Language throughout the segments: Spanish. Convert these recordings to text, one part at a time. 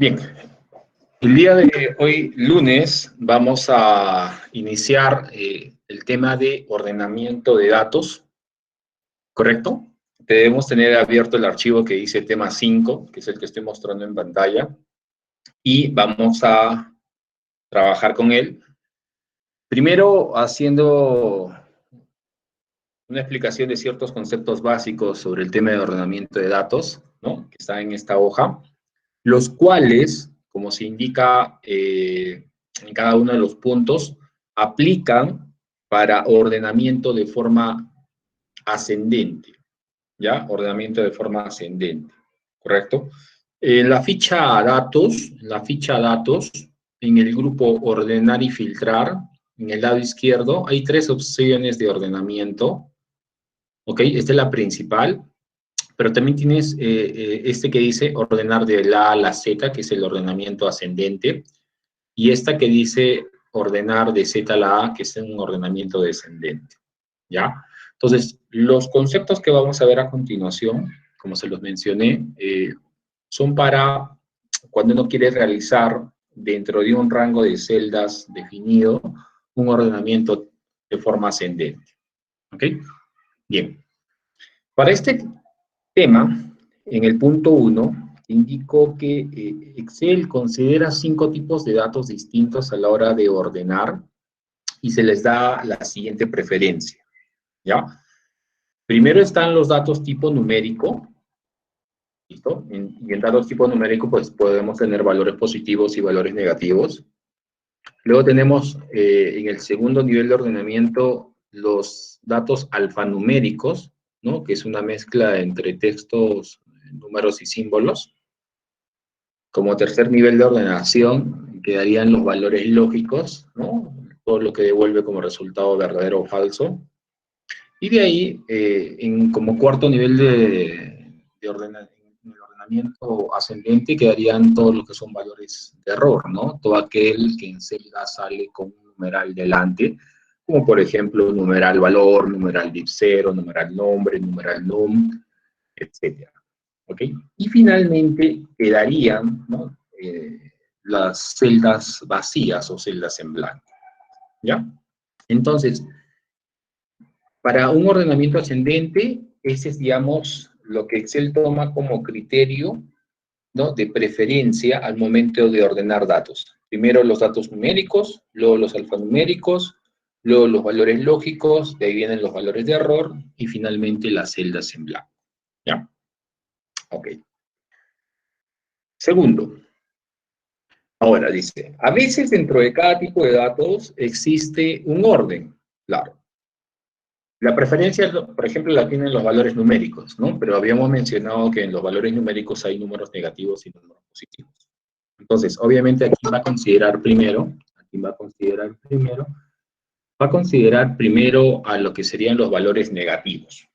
Bien, el día de hoy, lunes, vamos a iniciar el tema de ordenamiento de datos, ¿correcto? Debemos tener abierto el archivo que dice tema 5, que es el que estoy mostrando en pantalla, y vamos a trabajar con él. Primero, haciendo una explicación de ciertos conceptos básicos sobre el tema de ordenamiento de datos, ¿no? Que está en esta hoja, los cuales, como se indica en cada uno de los puntos, aplican para ordenamiento de forma ascendente, ¿ya? Ordenamiento de forma ascendente, ¿correcto? En la ficha datos, en el grupo ordenar y filtrar, en el lado izquierdo, hay tres opciones de ordenamiento, ¿ok? Esta es la principal, pero también tienes este que dice ordenar de la A a la Z, que es el ordenamiento ascendente, y esta que dice ordenar de Z a la A, que es un ordenamiento descendente, ¿ya? Entonces, los conceptos que vamos a ver a continuación, como se los mencioné, son para cuando uno quiere realizar dentro de un rango de celdas definido un ordenamiento de forma ascendente, ¿ok? Bien. Para este tema, en el punto 1, indicó que Excel considera 5 tipos de datos distintos a la hora de ordenar y se les da la siguiente preferencia, ¿ya? Primero están los datos tipo numérico, ¿listo? Y en datos tipo numérico, pues podemos tener valores positivos y valores negativos. Luego tenemos en el segundo nivel de ordenamiento los datos alfanuméricos, ¿no? Que es una mezcla entre textos, números y símbolos. Como tercer nivel de ordenación quedarían los valores lógicos, ¿no? Todo lo que devuelve como resultado verdadero o falso. Y de ahí, como cuarto nivel de ordenamiento ascendente, quedarían todos los que son valores de error, ¿no? Todo aquel que en celda sale con un numeral delante, como por ejemplo numeral valor, numeral div0, numeral nombre, numeral num, etc. ¿Ok? Y finalmente quedarían, ¿no? Las celdas vacías o celdas en blanco, ¿ya? Entonces, para un ordenamiento ascendente, ese es, digamos, lo que Excel toma como criterio, ¿no? De preferencia al momento de ordenar datos. Primero los datos numéricos, luego los alfanuméricos, luego los valores lógicos, de ahí vienen los valores de error, y finalmente las celdas en blanco, ¿ya? Ok. Segundo, ahora dice, a veces dentro de cada tipo de datos existe un orden, claro. La preferencia, por ejemplo, la tienen los valores numéricos, ¿no? Pero habíamos mencionado que en los valores numéricos hay números negativos y números positivos. Entonces, obviamente, aquí va a considerar primero, a lo que serían los valores negativos,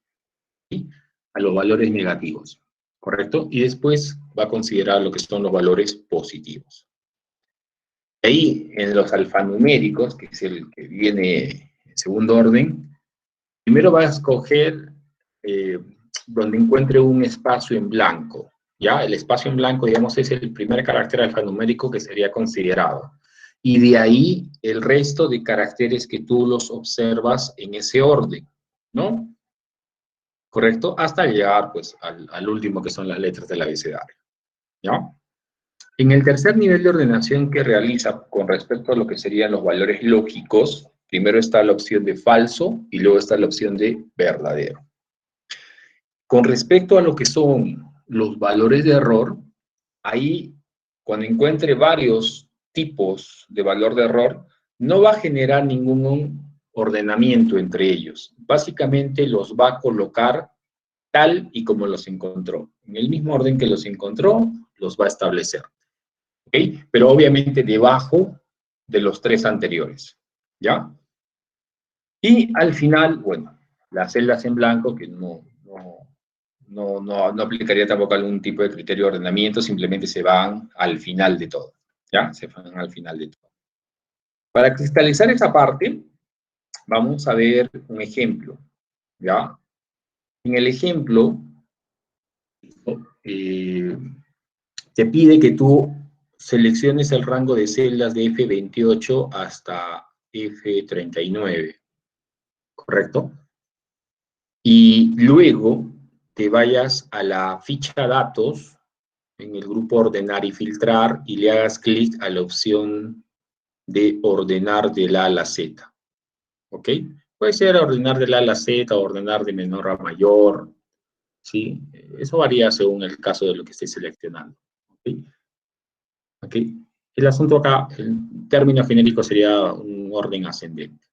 ¿sí? A los valores negativos, ¿correcto? Y después va a considerar lo que son los valores positivos. Ahí, en los alfanuméricos, que es el que viene en segundo orden, primero va a escoger donde encuentre un espacio en blanco, ¿ya? El espacio en blanco, digamos, es el primer carácter alfanumérico que sería considerado. Y de ahí el resto de caracteres que tú los observas en ese orden, ¿no? ¿Correcto? Hasta llegar, pues, al último, que son las letras del abecedario, ¿ya? En el tercer nivel de ordenación que realiza con respecto a lo que serían los valores lógicos, primero está la opción de falso y luego está la opción de verdadero. Con respecto a lo que son los valores de error, ahí cuando encuentre varios tipos de valor de error, no va a generar ningún ordenamiento entre ellos. Básicamente los va a colocar tal y como los encontró. En el mismo orden que los encontró, los va a establecer. ¿Okay? Pero obviamente debajo de los tres anteriores, ¿ya? Y al final, bueno, las celdas en blanco, que no aplicaría tampoco algún tipo de criterio de ordenamiento, simplemente se van al final de todo, ¿ya? Se van al final de todo. Para cristalizar esa parte, vamos a ver un ejemplo, ¿ya? En el ejemplo, te pide que tú selecciones el rango de celdas de F28 hasta F39, ¿correcto? Y luego te vayas a la ficha datos, en el grupo ordenar y filtrar, y le hagas clic a la opción de ordenar de la A a la Z, ¿ok? Puede ser ordenar de la A a la Z o ordenar de menor a mayor, ¿sí? Eso varía según el caso de lo que estés seleccionando, ¿ok? ¿Ok? El asunto acá, el término genérico sería un orden ascendente.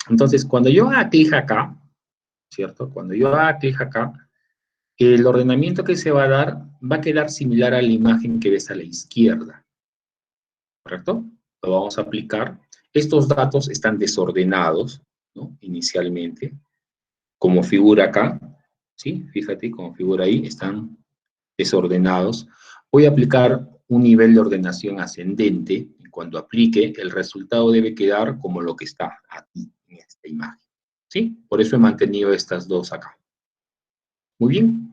Entonces, cuando yo haga clic acá, ¿cierto? Cuando yo haga clic acá, el ordenamiento que se va a dar va a quedar similar a la imagen que ves a la izquierda, ¿correcto? Lo vamos a aplicar. Estos datos están desordenados, ¿no? Inicialmente, como figura acá, ¿sí? Fíjate, como figura ahí, están desordenados. Voy a aplicar un nivel de ordenación ascendente, y cuando aplique, el resultado debe quedar como lo que está aquí, en esta imagen, ¿sí? Por eso he mantenido estas dos acá. Muy bien.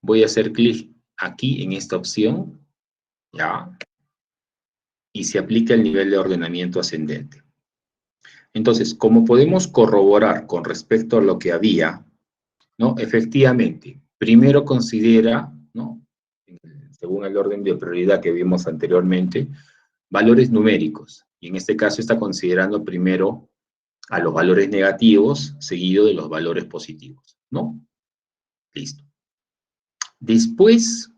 Voy a hacer clic aquí en esta opción, ¿ya? Y se aplica el nivel de ordenamiento ascendente. Entonces, como podemos corroborar con respecto a lo que había, ¿no? Efectivamente, primero considera, ¿no? Según el orden de prioridad que vimos anteriormente, valores numéricos. Y en este caso está considerando primero a los valores negativos, seguido de los valores positivos, ¿no? Listo. Después,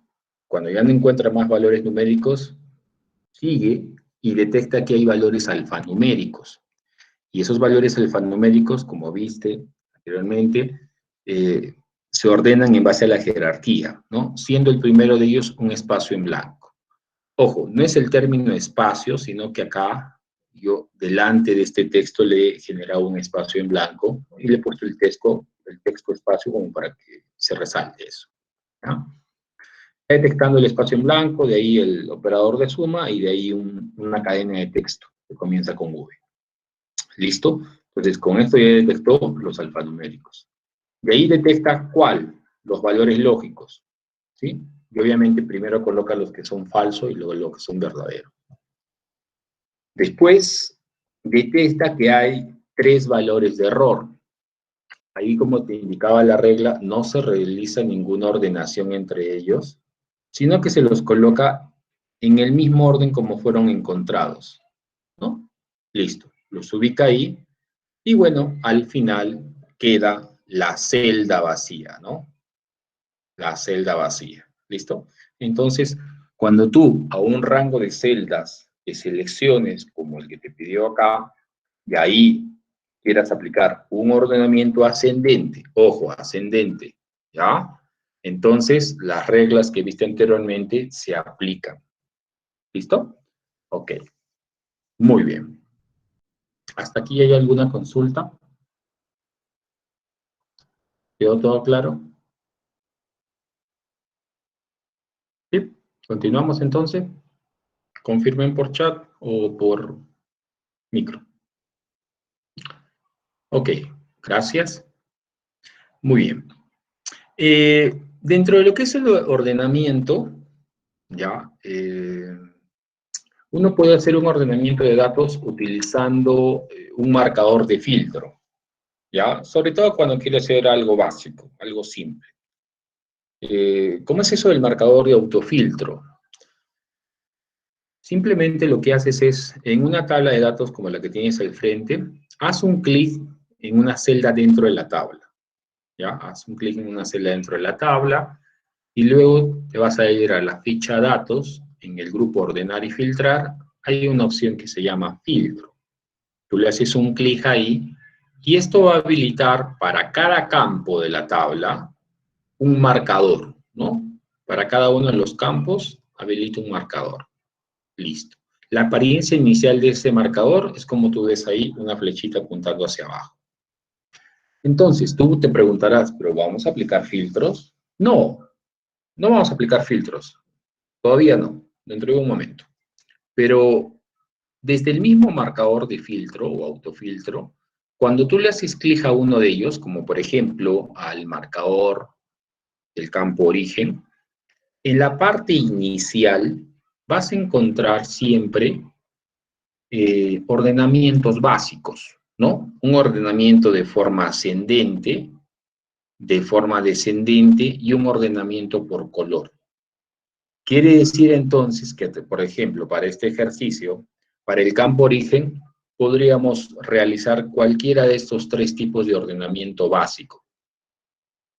cuando ya no encuentra más valores numéricos, sigue y detecta que hay valores alfanuméricos. Y esos valores alfanuméricos, como viste anteriormente, se ordenan en base a la jerarquía, ¿no? Siendo el primero de ellos un espacio en blanco. Ojo, no es el término espacio, sino que acá yo delante de este texto le he generado un espacio en blanco y le he puesto el texto espacio como para que se resalte eso, ¿no? Detectando el espacio en blanco, de ahí el operador de suma y de ahí una cadena de texto que comienza con V. ¿Listo? Entonces, con esto ya detectó los alfanuméricos. De ahí detecta ¿cuál? Los valores lógicos, ¿sí? Y obviamente primero coloca los que son falsos y luego los que son verdaderos. Después detecta que hay 3 valores de error. Ahí, como te indicaba la regla, no se realiza ninguna ordenación entre ellos, sino que se los coloca en el mismo orden como fueron encontrados, ¿no? Listo, los ubica ahí, y bueno, al final queda la celda vacía, ¿no? La celda vacía, ¿listo? Entonces, cuando tú a un rango de celdas que selecciones, como el que te pidió acá, y ahí quieras aplicar un ordenamiento ascendente, ojo, ascendente, ¿ya? Entonces, las reglas que viste anteriormente se aplican. ¿Listo? Ok, muy bien. ¿Hasta aquí hay alguna consulta? ¿Quedó todo claro? Sí, continuamos entonces. Confirmen por chat o por micro. Ok, gracias. Muy bien. Dentro de lo que es el ordenamiento, ya, uno puede hacer un ordenamiento de datos utilizando un marcador de filtro, ¿ya? Sobre todo cuando quiere hacer algo básico, algo simple. ¿Cómo es eso del marcador de autofiltro? Simplemente lo que haces es, en una tabla de datos como la que tienes al frente, haz un clic en una celda dentro de la tabla, ¿ya? Haz un clic en una celda dentro de la tabla, y luego te vas a ir a la ficha datos, en el grupo ordenar y filtrar, hay una opción que se llama filtro. Tú le haces un clic ahí, y esto va a habilitar para cada campo de la tabla un marcador, ¿no? Para cada uno de los campos habilita un marcador. Listo. La apariencia inicial de ese marcador es como tú ves ahí, una flechita apuntando hacia abajo. Entonces, tú te preguntarás, ¿pero vamos a aplicar filtros? No, no vamos a aplicar filtros. Todavía no, dentro de un momento. Pero desde el mismo marcador de filtro o autofiltro, cuando tú le haces clic a uno de ellos, como por ejemplo al marcador del campo origen, en la parte inicial vas a encontrar siempre ordenamientos básicos, ¿no? Un ordenamiento de forma ascendente, de forma descendente y un ordenamiento por color. Quiere decir entonces que, por ejemplo, para este ejercicio, para el campo origen, podríamos realizar cualquiera de estos tres tipos de ordenamiento básico.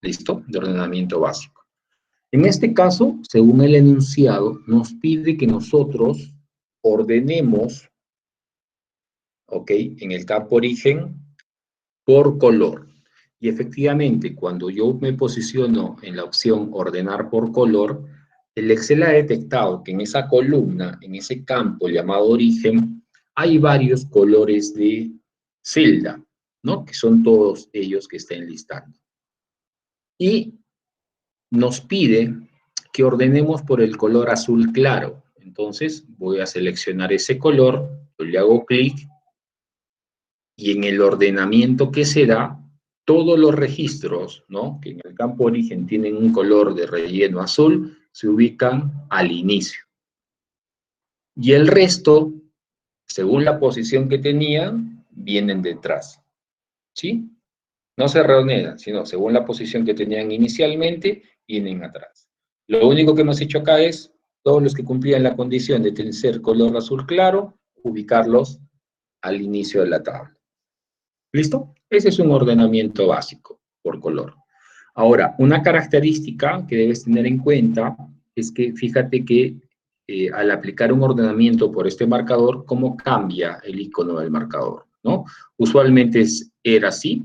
¿Listo? De ordenamiento básico. En este caso, según el enunciado, nos pide que nosotros ordenemos, ¿ok? En el campo origen, por color. Y efectivamente, cuando yo me posiciono en la opción ordenar por color, el Excel ha detectado que en esa columna, en ese campo llamado origen, hay varios colores de celda, ¿no? Que son todos ellos que están listando. Y nos pide que ordenemos por el color azul claro. Entonces voy a seleccionar ese color, yo le hago clic y en el ordenamiento que se da, todos los registros, ¿no? Que en el campo origen tienen un color de relleno azul, se ubican al inicio. Y el resto, según la posición que tenían, vienen detrás. ¿Sí? No se reordenan, sino según la posición que tenían inicialmente, vienen atrás. Lo único que hemos hecho acá es, todos los que cumplían la condición de ser color azul claro, ubicarlos al inicio de la tabla. ¿Listo? Ese es un ordenamiento básico por color. Ahora, una característica que debes tener en cuenta es que fíjate que al aplicar un ordenamiento por este marcador, ¿cómo cambia el icono del marcador? ¿No? Usualmente era así,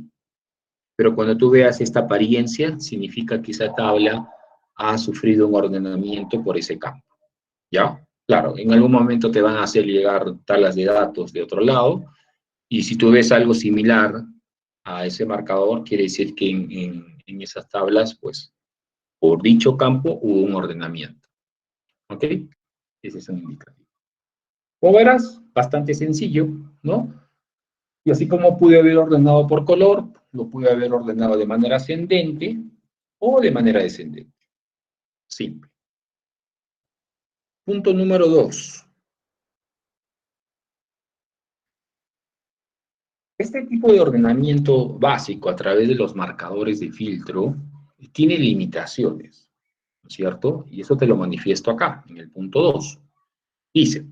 pero cuando tú veas esta apariencia, significa que esa tabla ha sufrido un ordenamiento por ese campo. ¿Ya? Claro, en algún momento te van a hacer llegar tablas de datos de otro lado, y si tú ves algo similar a ese marcador, quiere decir que en esas tablas, pues, por dicho campo hubo un ordenamiento. ¿Ok? Ese es un indicativo. Como verás, bastante sencillo, ¿no? Y así como pude haber ordenado por color, lo pude haber ordenado de manera ascendente o de manera descendente. Simple. Punto número 2. Este tipo de ordenamiento básico a través de los marcadores de filtro tiene limitaciones, ¿no es cierto? Y eso te lo manifiesto acá, en el punto 2. Dice,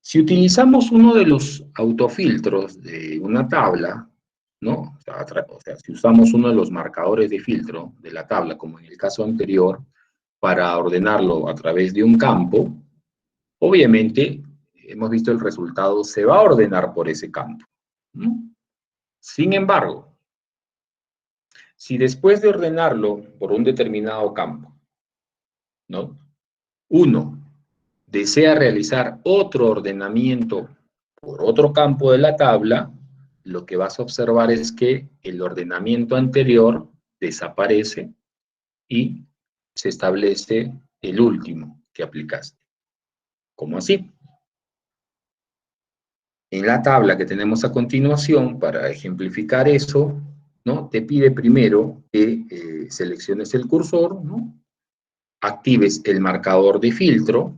si utilizamos uno de los autofiltros de una tabla, ¿no? O sea, si usamos uno de los marcadores de filtro de la tabla, como en el caso anterior, para ordenarlo a través de un campo, obviamente, hemos visto el resultado, se va a ordenar por ese campo, ¿no? Sin embargo, si después de ordenarlo por un determinado campo, ¿no? Uno desea realizar otro ordenamiento por otro campo de la tabla, lo que vas a observar es que el ordenamiento anterior desaparece y se establece el último que aplicaste. ¿Cómo así? En la tabla que tenemos a continuación, para ejemplificar eso, ¿no? Te pide primero que selecciones el cursor, ¿no? Actives el marcador de filtro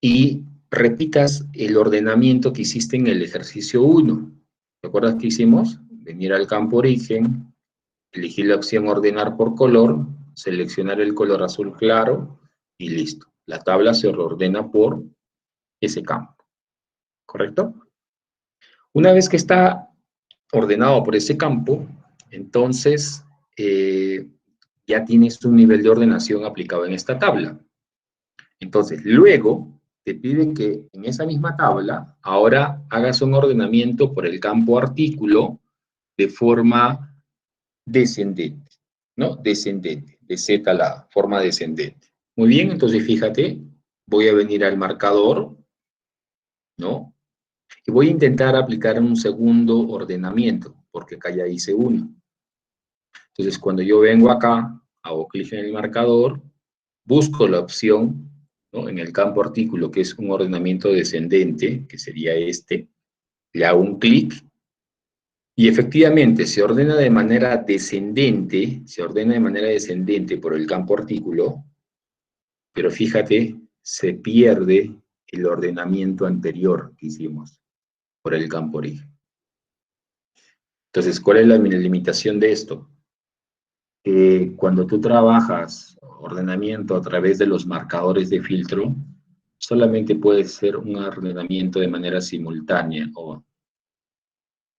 y repitas el ordenamiento que hiciste en el ejercicio 1. ¿Te acuerdas que hicimos? Venir al campo origen, elegir la opción ordenar por color, seleccionar el color azul claro y listo. La tabla se reordena por ese campo. ¿Correcto? Una vez que está ordenado por ese campo, entonces ya tienes un nivel de ordenación aplicado en esta tabla. Entonces, luego te piden que en esa misma tabla ahora hagas un ordenamiento por el campo artículo de forma descendente, ¿no? Descendente, de Z a la forma descendente. Muy bien, entonces fíjate, voy a venir al marcador, ¿no? Y voy a intentar aplicar un segundo ordenamiento, porque acá ya hice uno. Entonces, cuando yo vengo acá, hago clic en el marcador, busco la opción, ¿no? En el campo artículo, que es un ordenamiento descendente, que sería este, le hago un clic, y efectivamente se ordena de manera descendente, por el campo artículo, pero fíjate, se pierde el ordenamiento anterior que hicimos por el campo origen. Entonces, ¿cuál es la limitación de esto? Que cuando tú trabajas ordenamiento a través de los marcadores de filtro, solamente puede ser un ordenamiento de manera simultánea, o,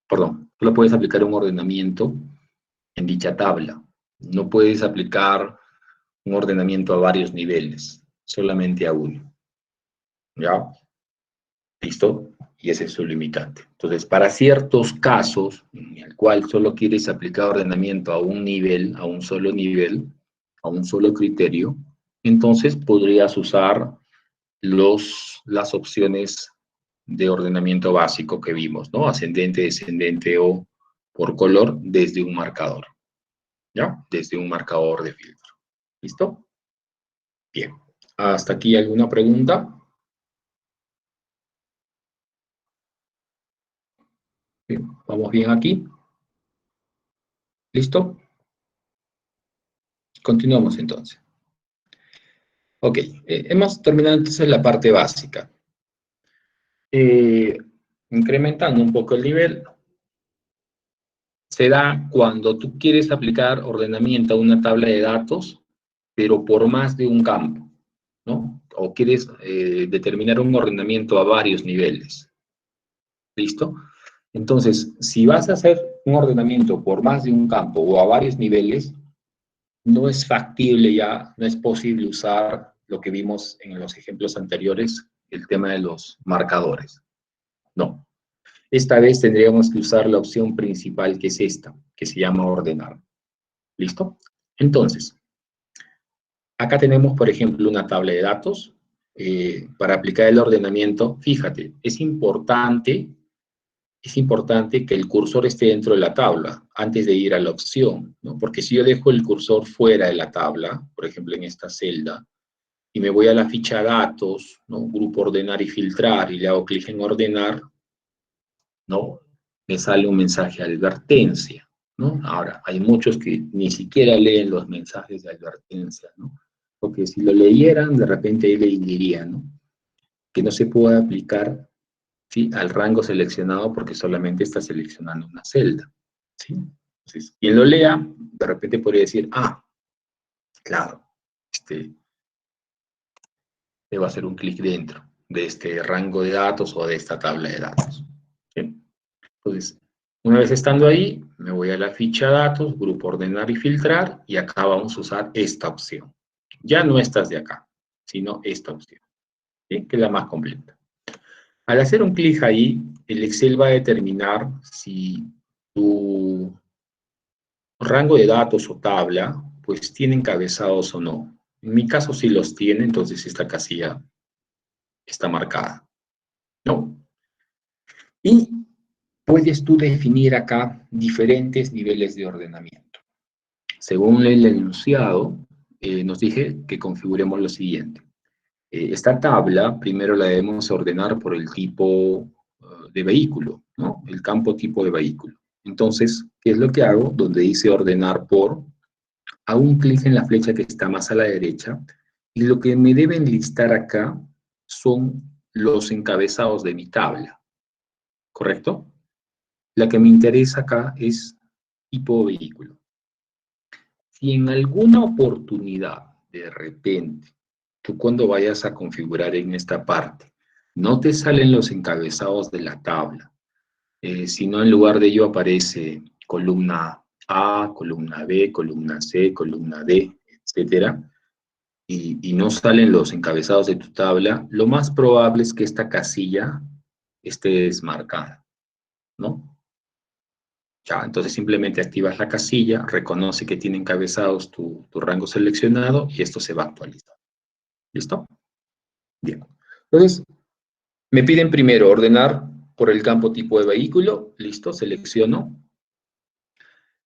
perdón, solo puedes aplicar un ordenamiento en dicha tabla. No puedes aplicar un ordenamiento a varios niveles, solamente a uno. ¿Ya? ¿Listo? Y ese es su limitante. Entonces, para ciertos casos, en el cual solo quieres aplicar ordenamiento a un nivel, a un solo nivel, a un solo criterio, entonces podrías usar las opciones de ordenamiento básico que vimos, ¿no? Ascendente, descendente o por color desde un marcador, ¿ya? Desde un marcador de filtro. ¿Listo? Bien. ¿Hasta aquí alguna pregunta? Bien. ¿Vamos bien aquí? ¿Listo? Continuamos entonces. Ok, hemos terminado entonces la parte básica. Eh, Incrementando un poco el nivel, se da cuando tú quieres aplicar ordenamiento a una tabla de datos, pero por más de un campo, ¿no? O quieres determinar un ordenamiento a varios niveles. ¿Listo? Entonces, si vas a hacer un ordenamiento por más de un campo o a varios niveles, no es factible ya, no es posible usar lo que vimos en los ejemplos anteriores, el tema de los marcadores. No. Esta vez tendríamos que usar la opción principal, que es esta, que se llama ordenar. ¿Listo? Entonces, acá tenemos, por ejemplo, una tabla de datos. Para aplicar el ordenamiento, fíjate, es importante que el cursor esté dentro de la tabla antes de ir a la opción, ¿no? Porque si yo dejo el cursor fuera de la tabla, por ejemplo en esta celda, y me voy a la ficha datos, ¿no? Grupo ordenar y filtrar, y le hago clic en ordenar, ¿no? Me sale un mensaje de advertencia, ¿no? Ahora, hay muchos que ni siquiera leen los mensajes de advertencia, ¿no? Porque si lo leyeran, de repente ahí le dirían, ¿no? Que no se puede aplicar, ¿sí?, al rango seleccionado porque solamente está seleccionando una celda, ¿sí? Entonces, quien lo lea, de repente podría decir, ah, claro, debo hacer un clic dentro de este rango de datos o de esta tabla de datos. ¿Sí? Entonces, una vez estando ahí, me voy a la ficha datos, grupo ordenar y filtrar, y acá vamos a usar esta opción. Ya no estas de acá, sino esta opción, ¿sí?, que es la más completa. Al hacer un clic ahí, el Excel va a determinar si tu rango de datos o tabla, pues tiene encabezados o no. En mi caso sí los tiene, entonces esta casilla está marcada, ¿no? Y puedes tú definir acá diferentes niveles de ordenamiento. Según el enunciado, nos dije que configuremos lo siguiente. Esta tabla primero la debemos ordenar por el tipo de vehículo, ¿no? El campo tipo de vehículo. Entonces, ¿qué es lo que hago? Donde dice ordenar por, hago un clic en la flecha que está más a la derecha y lo que me deben listar acá son los encabezados de mi tabla, ¿correcto? La que me interesa acá es tipo vehículo. Si en alguna oportunidad, de repente, tú cuando vayas a configurar en esta parte, no te salen los encabezados de la tabla, sino en lugar de ello aparece columna A, columna B, columna C, columna D, etcétera, y no salen los encabezados de tu tabla, lo más probable es que esta casilla esté desmarcada, ¿no? Ya, entonces simplemente activas la casilla, reconoce que tiene encabezados tu rango seleccionado y esto se va a actualizar. ¿Listo? Bien. Entonces, me piden primero ordenar por el campo tipo de vehículo. Listo, selecciono.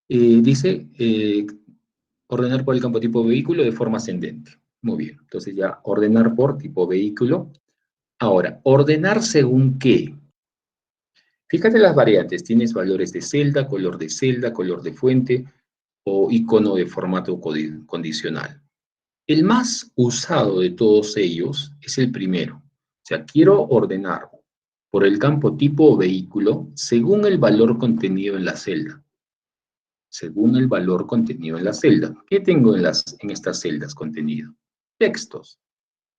Dice ordenar por el campo tipo de vehículo de forma ascendente. Muy bien. Entonces ya ordenar por tipo vehículo. Ahora, ordenar según qué. Fíjate las variantes. Tienes valores de celda, color de fuente o icono de formato condicional. El más usado de todos ellos es el primero. O sea, quiero ordenar por el campo tipo o vehículo según el valor contenido en la celda. Según el valor contenido en la celda. ¿Qué tengo en estas celdas contenido? Textos.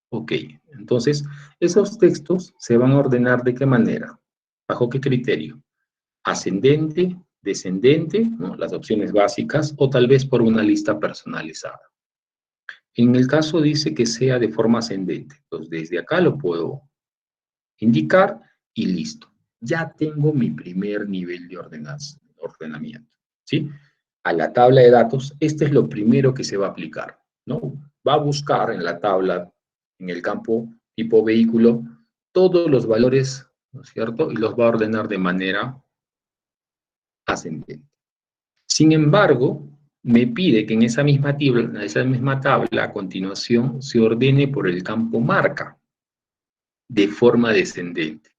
Ok, entonces esos textos se van a ordenar ¿de qué manera? ¿Bajo qué criterio? Ascendente, descendente, ¿no? Las opciones básicas, o tal vez por una lista personalizada. En el caso dice que sea de forma ascendente, entonces desde acá lo puedo indicar y listo. Ya tengo mi primer nivel de ordenamiento, ¿sí? A la tabla de datos, este es lo primero que se va a aplicar, ¿no? Va a buscar en la tabla, en el campo tipo vehículo, todos los valores, ¿no es cierto? Y los va a ordenar de manera ascendente. Sin embargo, me pide que en esa misma tabla, a continuación, se ordene por el campo marca, de forma descendente.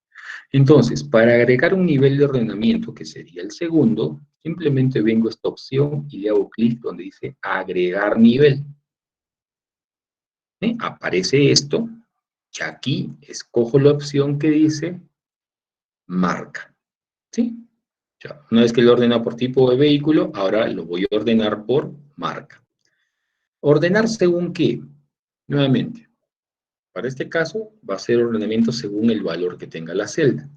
Entonces, para agregar un nivel de ordenamiento, que sería el segundo, simplemente vengo a esta opción y le hago clic donde dice agregar nivel. Aparece esto, y aquí escojo la opción que dice marca. ¿Sí? Ya, una vez que lo ordena por tipo de vehículo, ahora lo voy a ordenar por marca. ¿Ordenar según qué? Nuevamente, para este caso va a ser ordenamiento según el valor que tenga la celda.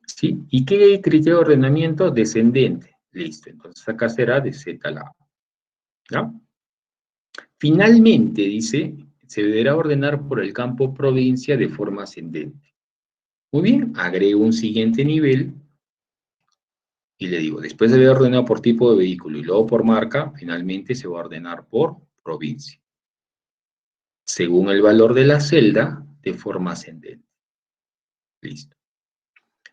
¿Sí? ¿Y qué criterio de ordenamiento? Descendente. Listo, entonces acá será de Z a la A. ¿Ya? Finalmente, dice, se deberá ordenar por el campo provincia de forma ascendente. Muy bien, agrego un siguiente nivel y le digo, después de haber ordenado por tipo de vehículo y luego por marca, finalmente se va a ordenar por provincia, según el valor de la celda, de forma ascendente. Listo.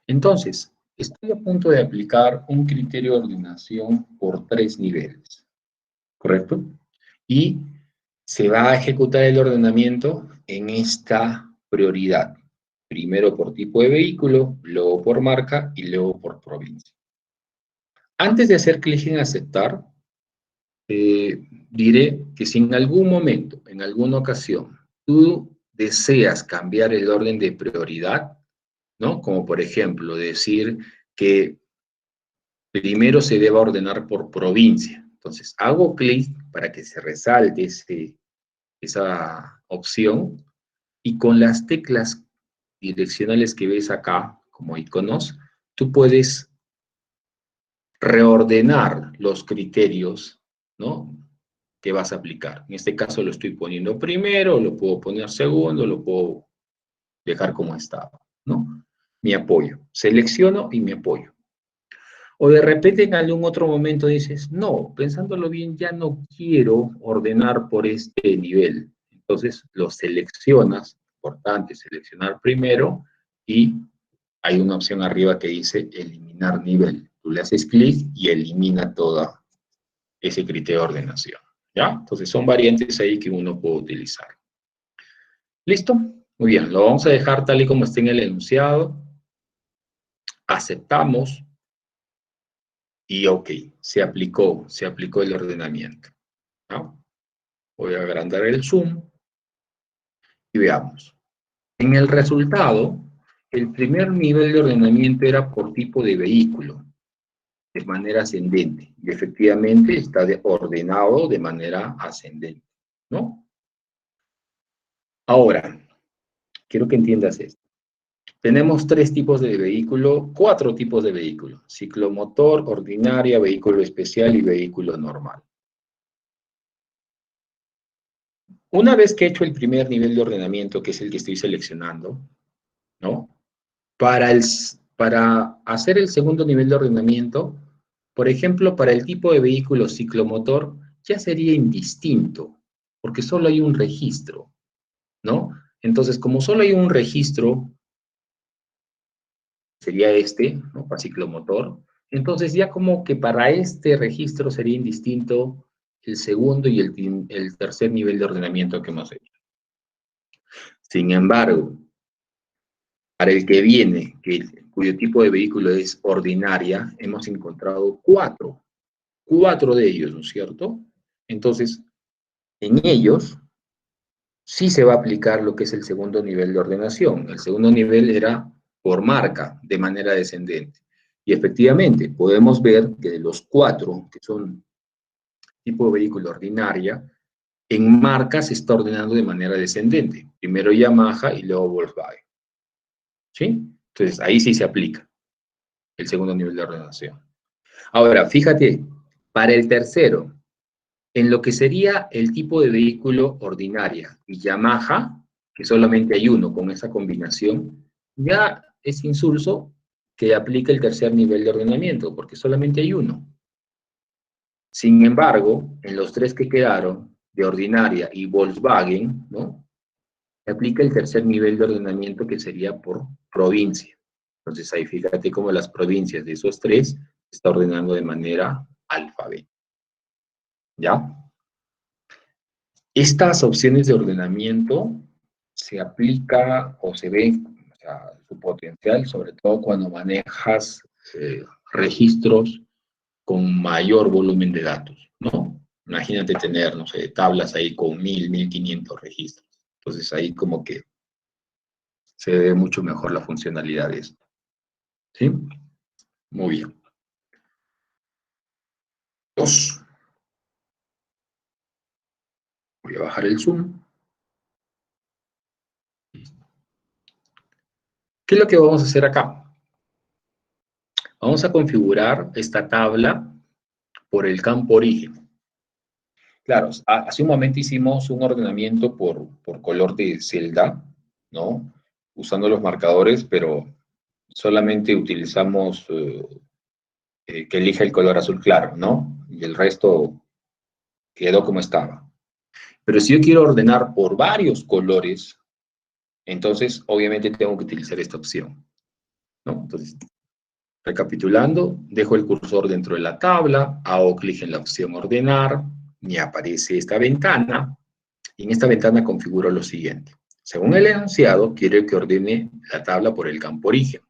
Entonces, estoy a punto de aplicar un criterio de ordenación por 3 niveles, ¿correcto? Y se va a ejecutar el ordenamiento en esta prioridad. Primero por tipo de vehículo, luego por marca y luego por provincia. Antes de hacer clic en aceptar, diré que si en algún momento, en alguna ocasión, tú deseas cambiar el orden de prioridad, ¿no? Como por ejemplo decir que primero se deba ordenar por provincia. Entonces hago clic para que se resalte esa opción y con las teclas direccionales que ves acá como iconos, tú puedes reordenar los criterios, ¿no?, que vas a aplicar. En este caso lo estoy poniendo primero, lo puedo poner segundo, lo puedo dejar como estaba, ¿no? Mi apoyo. Selecciono y me apoyo. O de repente en algún otro momento dices, no, pensándolo bien, ya no quiero ordenar por este nivel. Entonces lo seleccionas, importante seleccionar primero, y hay una opción arriba que dice eliminar nivel. Tú le haces clic y elimina todo ese criterio de ordenación. ¿Ya? Entonces son variantes ahí que uno puede utilizar. ¿Listo? Muy bien, lo vamos a dejar tal y como está en el enunciado. Aceptamos. Y ok, se aplicó el ordenamiento, ¿no? Voy a agrandar el zoom y veamos. En el resultado, el primer nivel de ordenamiento era por tipo de vehículo, de manera ascendente, y efectivamente está ordenado de manera ascendente, ¿no? Ahora, quiero que entiendas esto. Tenemos 3 tipos de vehículo, 4 tipos de vehículo: ciclomotor, ordinaria, vehículo especial y vehículo normal. Una vez que he hecho el primer nivel de ordenamiento, que es el que estoy seleccionando, ¿no? Para hacer el segundo nivel de ordenamiento, por ejemplo, para el tipo de vehículo ciclomotor, ya sería indistinto, porque solo hay un registro, ¿no? Entonces, como solo hay un registro, sería este, ¿no?, para ciclomotor, entonces ya como que para este registro sería indistinto el segundo y el tercer nivel de ordenamiento que hemos hecho. Sin embargo, para el que viene, cuyo tipo de vehículo es ordinaria, hemos encontrado 4 de ellos, ¿no es cierto? Entonces, en ellos sí se va a aplicar lo que es el segundo nivel de ordenación. El segundo nivel era por marca, de manera descendente. Y efectivamente, podemos ver que de los 4, que son tipo de vehículo ordinaria, en marca se está ordenando de manera descendente. Primero Yamaha y luego Volkswagen. ¿Sí? Entonces, ahí sí se aplica el segundo nivel de ordenación. Ahora, fíjate, para el tercero, en lo que sería el tipo de vehículo ordinaria y Yamaha, que solamente hay uno con esa combinación, ya es insulso que aplique el tercer nivel de ordenamiento, porque solamente hay uno. Sin embargo, en los 3 que quedaron, de ordinaria y Volkswagen, ¿no? Se aplica el tercer nivel de ordenamiento que sería por provincia. Entonces ahí fíjate cómo las provincias de esos 3 se está ordenando de manera alfabética. ¿Ya? Estas opciones de ordenamiento se aplica o se ve, o sea, su potencial, sobre todo cuando manejas registros con mayor volumen de datos, ¿no? Imagínate tener, no sé, tablas ahí con 1000, 1500 registros. Entonces ahí como que se ve mucho mejor la funcionalidad de esto. ¿Sí? Muy bien. 2. Voy a bajar el zoom. ¿Qué es lo que vamos a hacer acá? Vamos a configurar esta tabla por el campo origen. Claro, hace un momento hicimos un ordenamiento por color de celda, ¿no? Usando los marcadores, pero solamente utilizamos que elija el color azul claro, ¿no? Y el resto quedó como estaba. Pero si yo quiero ordenar por varios colores, entonces obviamente tengo que utilizar esta opción, ¿no? Entonces, recapitulando, dejo el cursor dentro de la tabla, hago clic en la opción ordenar, me aparece esta ventana, y en esta ventana configuro lo siguiente. Según el enunciado, quiero que ordene la tabla por el campo origen.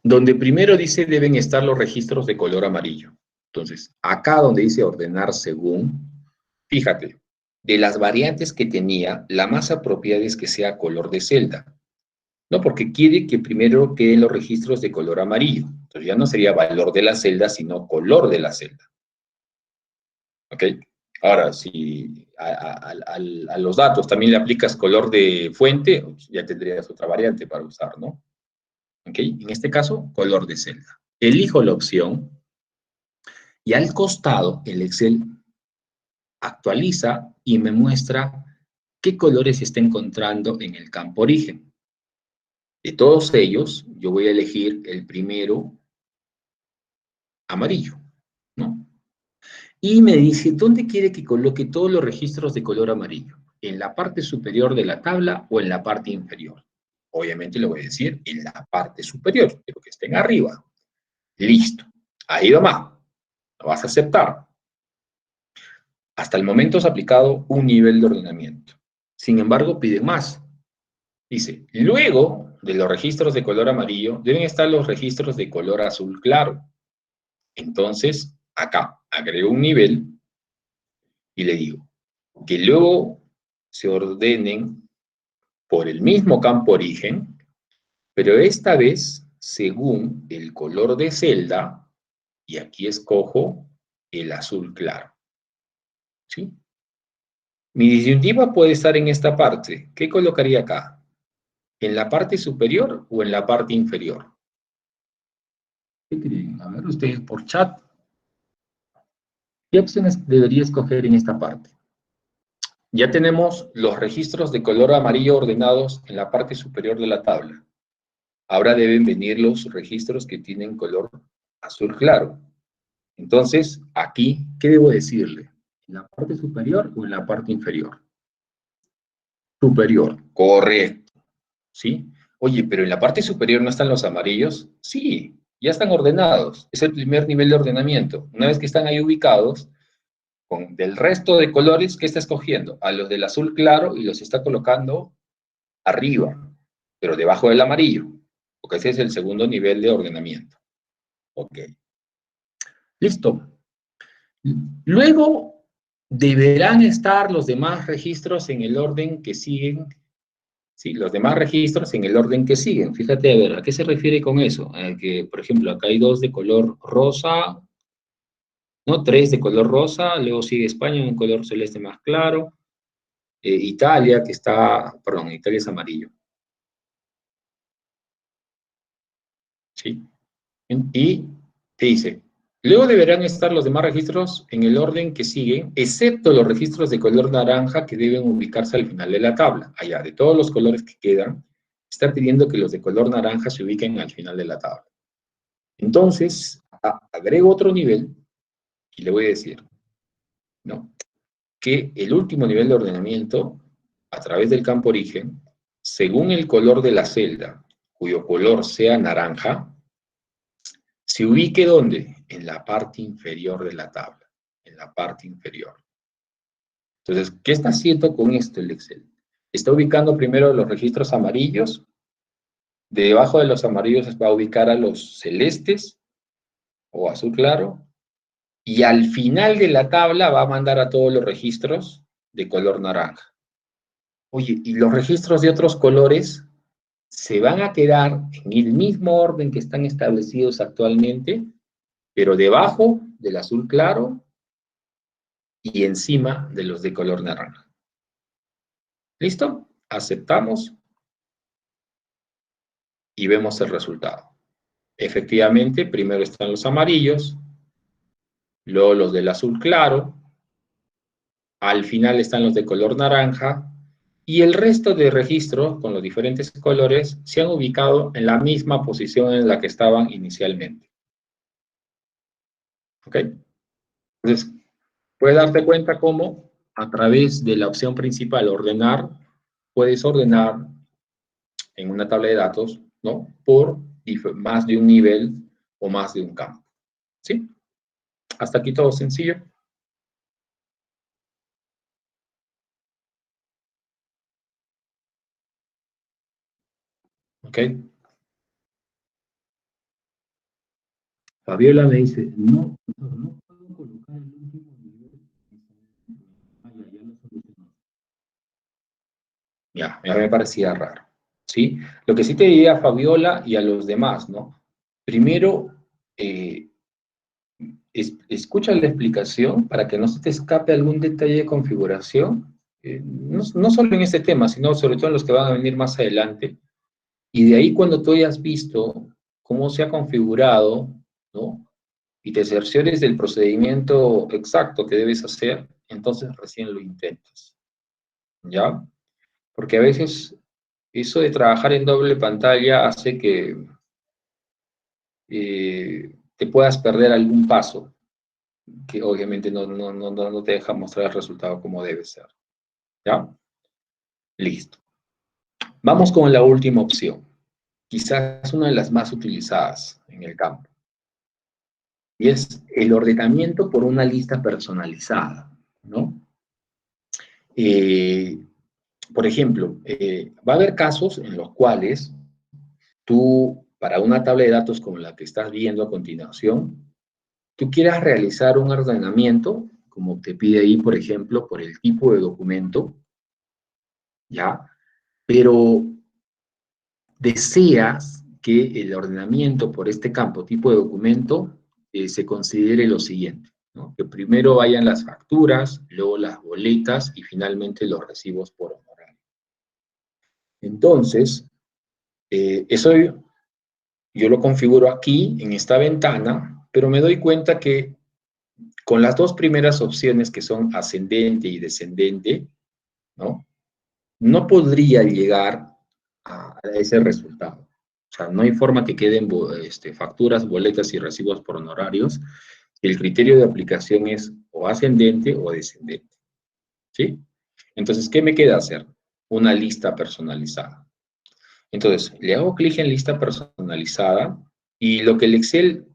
Donde primero dice deben estar los registros de color amarillo. Entonces, acá donde dice ordenar según, fíjate, de las variantes que tenía, la más apropiada es que sea color de celda. No, porque quiere que primero queden los registros de color amarillo. Entonces ya no sería valor de la celda, sino color de la celda. ¿Ok? Ahora, si a los datos también le aplicas color de fuente, ya tendrías otra variante para usar, ¿no? ¿Ok? En este caso, color de celda. Elijo la opción y al costado el Excel actualiza y me muestra qué colores se está encontrando en el campo origen. De todos ellos, yo voy a elegir el primero, amarillo, ¿no? Y me dice, ¿dónde quiere que coloque todos los registros de color amarillo? ¿En la parte superior de la tabla o en la parte inferior? Obviamente le voy a decir en la parte superior, quiero que estén arriba. Listo. Ahí va más. Lo vas a aceptar. Hasta el momento has aplicado un nivel de ordenamiento. Sin embargo, pide más. Dice, luego de los registros de color amarillo, deben estar los registros de color azul claro. Entonces, acá agrego un nivel y le digo que luego se ordenen por el mismo campo origen, pero esta vez según el color de celda, y aquí escojo el azul claro. ¿Sí? Mi disyuntiva puede estar en esta parte. ¿Qué colocaría acá? ¿En la parte superior o en la parte inferior? ¿Qué creen? A ver ustedes por chat. ¿Qué opciones debería escoger en esta parte? Ya tenemos los registros de color amarillo ordenados en la parte superior de la tabla. Ahora deben venir los registros que tienen color azul claro. Entonces, aquí, ¿qué debo decirle? ¿En la parte superior o en la parte inferior? Superior, correcto. ¿Sí? Oye, pero en la parte superior no están los amarillos. Sí, ya están ordenados. Es el primer nivel de ordenamiento. Una vez que están ahí ubicados, del resto de colores, ¿qué está escogiendo? A los del azul claro y los está colocando arriba, pero debajo del amarillo, porque ese es el segundo nivel de ordenamiento. Ok. Listo. Luego Deberán estar los demás registros en el orden que siguen. Sí, los demás registros en el orden que siguen. Fíjate, a ver, ¿a qué se refiere con eso? Que, por ejemplo, acá hay 2 de color rosa, ¿no? 3 de color rosa, luego sigue España en un color celeste más claro, Italia, que está, perdón, Italia es amarillo, ¿sí? Y te dice, luego deberán estar los demás registros en el orden que siguen, excepto los registros de color naranja que deben ubicarse al final de la tabla. Allá, de todos los colores que quedan, está pidiendo que los de color naranja se ubiquen al final de la tabla. Entonces, agrego otro nivel y le voy a decir, ¿no? Que el último nivel de ordenamiento, a través del campo origen, según el color de la celda, cuyo color sea naranja, se ubique ¿dónde? En la parte inferior de la tabla, en la parte inferior. Entonces, ¿qué está haciendo con esto el Excel? Está ubicando primero los registros amarillos, debajo de los amarillos va a ubicar a los celestes o azul claro, y al final de la tabla va a mandar a todos los registros de color naranja. Oye, y los registros de otros colores se van a quedar en el mismo orden que están establecidos actualmente, pero debajo del azul claro y encima de los de color naranja. ¿Listo? Aceptamos y vemos el resultado. Efectivamente, primero están los amarillos, luego los del azul claro, al final están los de color naranja, y el resto de registros con los diferentes colores se han ubicado en la misma posición en la que estaban inicialmente. ¿Ok? Entonces, puedes darte cuenta cómo a través de la opción principal, ordenar, puedes ordenar en una tabla de datos, ¿no? Por más de un nivel o más de un campo. ¿Sí? Hasta aquí todo sencillo. ¿Ok? Fabiola me dice, no, no puedo colocar el último nivel. Ah, ya lo solucionó. Ya me parecía raro, ¿sí? Lo que sí te diría a Fabiola y a los demás, ¿no? Primero, eh, escucha la explicación para que no se te escape algún detalle de configuración, no solo en este tema, sino sobre todo en los que van a venir más adelante, y de ahí cuando tú hayas visto cómo se ha configurado, ¿no? Y te cerciores del procedimiento exacto que debes hacer, entonces recién lo intentas, ¿ya? Porque a veces eso de trabajar en doble pantalla hace que te puedas perder algún paso, que obviamente no te deja mostrar el resultado como debe ser. ¿Ya? Listo. Vamos con la última opción. Quizás una de las más utilizadas en el campo. Y es el ordenamiento por una lista personalizada, ¿no? Eh, por ejemplo, va a haber casos en los cuales tú, para una tabla de datos como la que estás viendo a continuación, tú quieras realizar un ordenamiento, como te pide ahí, por ejemplo, por el tipo de documento, ¿ya? Pero deseas que el ordenamiento por este campo, tipo de documento, se considere lo siguiente, ¿no? Que primero vayan las facturas, luego las boletas y finalmente los recibos por honorario. Entonces, eso yo lo configuro aquí, en esta ventana, pero me doy cuenta que con las dos primeras opciones que son ascendente y descendente, ¿no? No podría llegar a ese resultado. O sea, no hay forma que queden facturas, boletas y recibos por honorarios. El criterio de aplicación es o ascendente o descendente. ¿Sí? Entonces, ¿qué me queda hacer? Una lista personalizada. Entonces, le hago clic en lista personalizada y lo que el Excel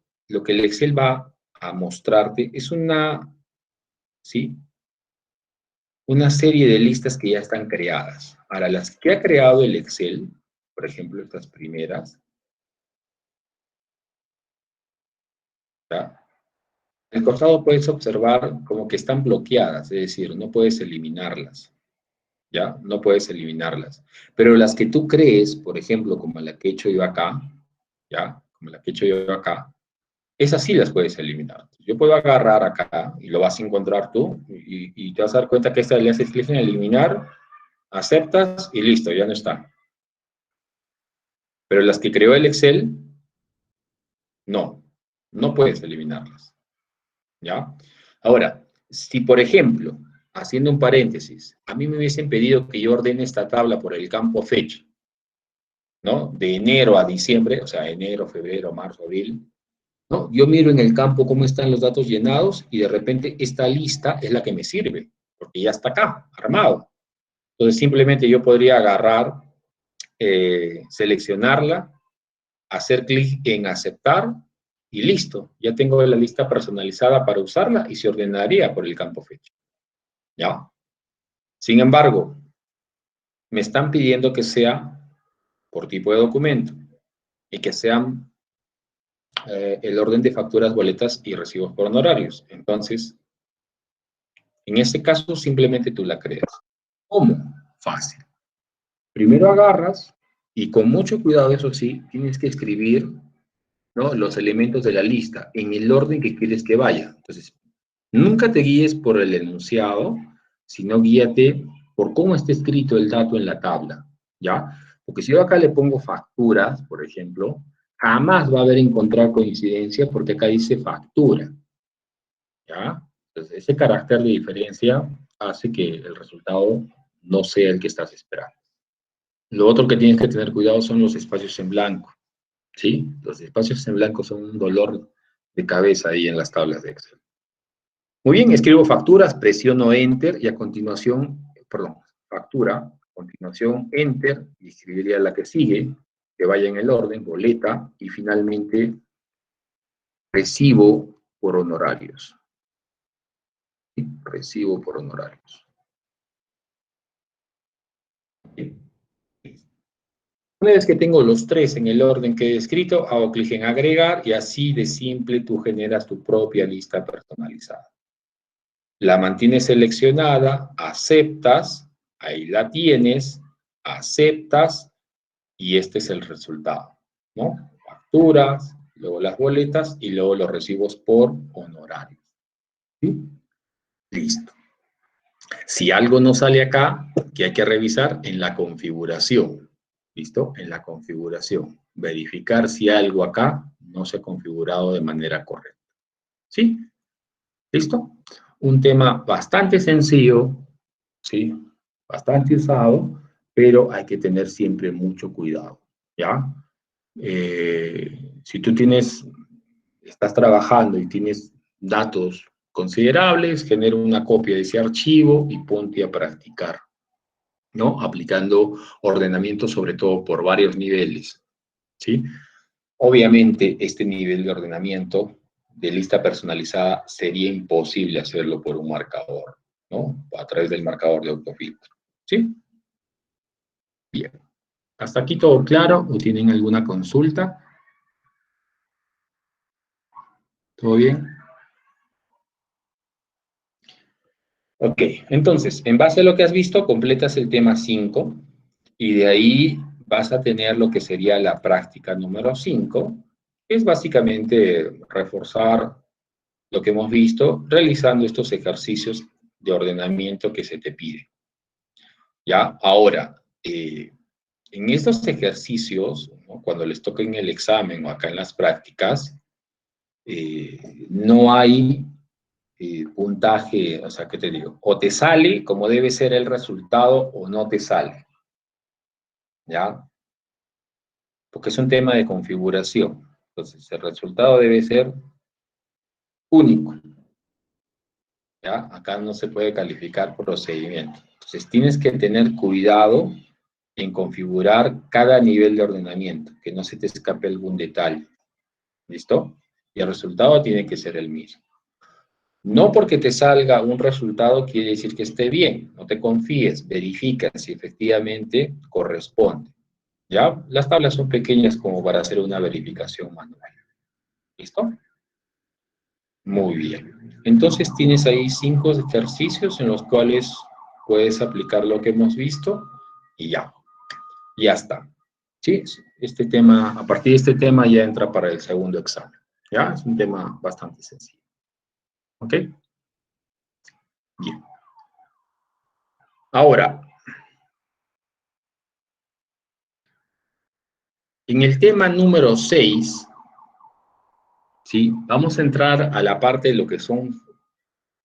va a mostrarte es ¿sí? Una serie de listas que ya están creadas. Ahora, las que ha creado el Excel, por ejemplo, estas primeras, ¿ya? el costado puedes observar como que están bloqueadas, es decir, no puedes eliminarlas, ¿ya? No puedes eliminarlas. Pero las que tú crees, por ejemplo, como la que he hecho yo acá, ¿ya? Como la que he hecho yo acá, esas sí las puedes eliminar. Yo puedo agarrar acá, y lo vas a encontrar tú, y te vas a dar cuenta que esta le haces clic en eliminar, aceptas, y listo, ya no está. Pero las que creó el Excel, no, no puedes eliminarlas, ¿ya? Ahora, si por ejemplo, haciendo un paréntesis, a mí me hubiesen pedido que yo ordene esta tabla por el campo fecha, ¿no? De enero a diciembre, o sea, enero, febrero, marzo, abril, ¿no? Yo miro en el campo cómo están los datos llenados y de repente esta lista es la que me sirve, porque ya está acá, armado. Entonces simplemente yo podría agarrar, seleccionarla, hacer clic en aceptar y listo. Ya tengo la lista personalizada para usarla y se ordenaría por el campo fecha. ¿Ya? Sin embargo, me están pidiendo que sea por tipo de documento y que sean el orden de facturas, boletas y recibos por honorarios. Entonces, en este caso, simplemente tú la creas. ¿Cómo? Fácil. Primero agarras y con mucho cuidado, eso sí, tienes que escribir, ¿no?, los elementos de la lista en el orden que quieres que vaya. Entonces, nunca te guíes por el enunciado, sino guíate por cómo está escrito el dato en la tabla, ¿ya? Porque si yo acá le pongo facturas, por ejemplo, jamás va a haber encontrar coincidencia porque acá dice factura, ¿ya? Entonces, ese carácter de diferencia hace que el resultado no sea el que estás esperando. Lo otro que tienes que tener cuidado son los espacios en blanco, ¿sí? Los espacios en blanco son un dolor de cabeza ahí en las tablas de Excel. Muy bien, escribo facturas, presiono Enter y a continuación, perdón, factura, a continuación Enter y escribiría la que sigue, que vaya en el orden, boleta y finalmente recibo por honorarios. ¿Sí? Recibo por honorarios. Una vez que tengo los tres en el orden que he escrito, hago clic en agregar y así de simple tú generas tu propia lista personalizada. La mantienes seleccionada, aceptas, ahí la tienes, aceptas y este es el resultado, ¿no? Facturas, luego las boletas y luego los recibos por honorarios. ¿Sí? Listo. Si algo no sale acá, que hay que revisar en la configuración. ¿Listo? En la configuración. Verificar si algo acá no se ha configurado de manera correcta. ¿Sí? ¿Listo? Un tema bastante sencillo, ¿sí? Bastante usado, pero hay que tener siempre mucho cuidado, ¿ya? Si tú estás trabajando y tienes datos considerables, genera una copia de ese archivo y ponte a practicar, ¿no? Aplicando ordenamiento sobre todo por varios niveles, ¿sí? Obviamente, este nivel de ordenamiento de lista personalizada sería imposible hacerlo por un marcador, ¿no? A través del marcador de autofiltro, ¿sí? Bien. ¿Hasta aquí todo claro o tienen alguna consulta? ¿Todo bien? Ok, entonces, en base a lo que has visto, completas el tema 5 y de ahí vas a tener lo que sería la práctica número 5, que es básicamente reforzar lo que hemos visto realizando estos ejercicios de ordenamiento que se te pide. ¿Ya? Ahora, en estos ejercicios, ¿no?, cuando les toca en el examen o acá en las prácticas, no hay puntaje, o sea, ¿qué te digo? O te sale como debe ser el resultado o no te sale, ¿ya? Porque es un tema de configuración. Entonces, el resultado debe ser único, ¿ya? Acá no se puede calificar procedimiento. Entonces, tienes que tener cuidado en configurar cada nivel de ordenamiento, que no se te escape algún detalle, ¿listo? Y el resultado tiene que ser el mismo. No porque te salga un resultado quiere decir que esté bien. No te confíes, verifica si efectivamente corresponde. ¿Ya? Las tablas son pequeñas como para hacer una verificación manual. ¿Listo? Muy bien. Entonces tienes ahí 5 ejercicios en los cuales puedes aplicar lo que hemos visto y ya está. Sí, este tema, a partir de este tema ya entra para el segundo examen. ¿Ya? Es un tema bastante sencillo. ¿Ok? Bien. Ahora, en el tema número 6, ¿sí? Vamos a entrar a la parte de lo que son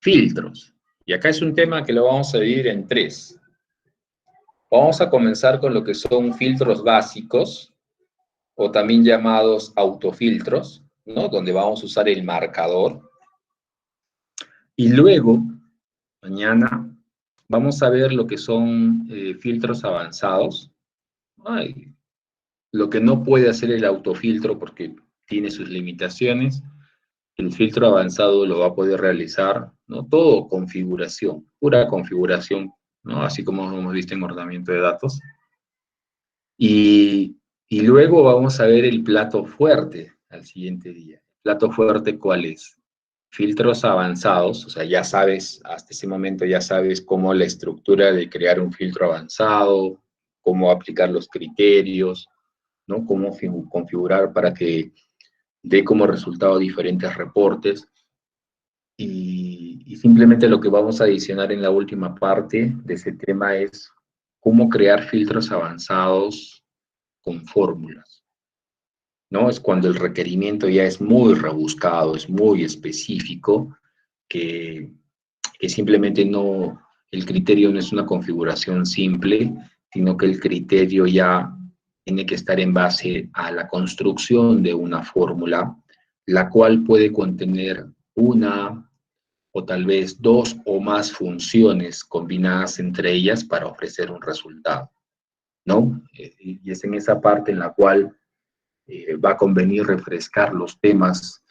filtros. Y acá es un tema que lo vamos a dividir en 3. Vamos a comenzar con lo que son filtros básicos, o también llamados autofiltros, ¿no? Donde vamos a usar el marcador. Y luego, mañana, vamos a ver lo que son filtros avanzados. Ay, lo que no puede hacer el autofiltro porque tiene sus limitaciones. El filtro avanzado lo va a poder realizar, ¿no? Todo configuración, pura configuración, ¿no? Así como hemos visto en ordenamiento de datos. Y luego vamos a ver el plato fuerte al siguiente día. ¿El plato fuerte cuál es? Filtros avanzados, o sea, ya sabes, hasta ese momento ya sabes cómo la estructura de crear un filtro avanzado, cómo aplicar los criterios, ¿no? Cómo configurar para que dé como resultado diferentes reportes. Y simplemente lo que vamos a adicionar en la última parte de ese tema es cómo crear filtros avanzados con fórmulas, ¿no? Es cuando el requerimiento ya es muy rebuscado, es muy específico, que, que simplemente no, el criterio no es una configuración simple, sino que el criterio ya tiene que estar en base a la construcción de una fórmula, la cual puede contener una o tal vez dos o más funciones combinadas entre ellas para ofrecer un resultado, ¿no? Y es en esa parte en la cual va a convenir refrescar los temas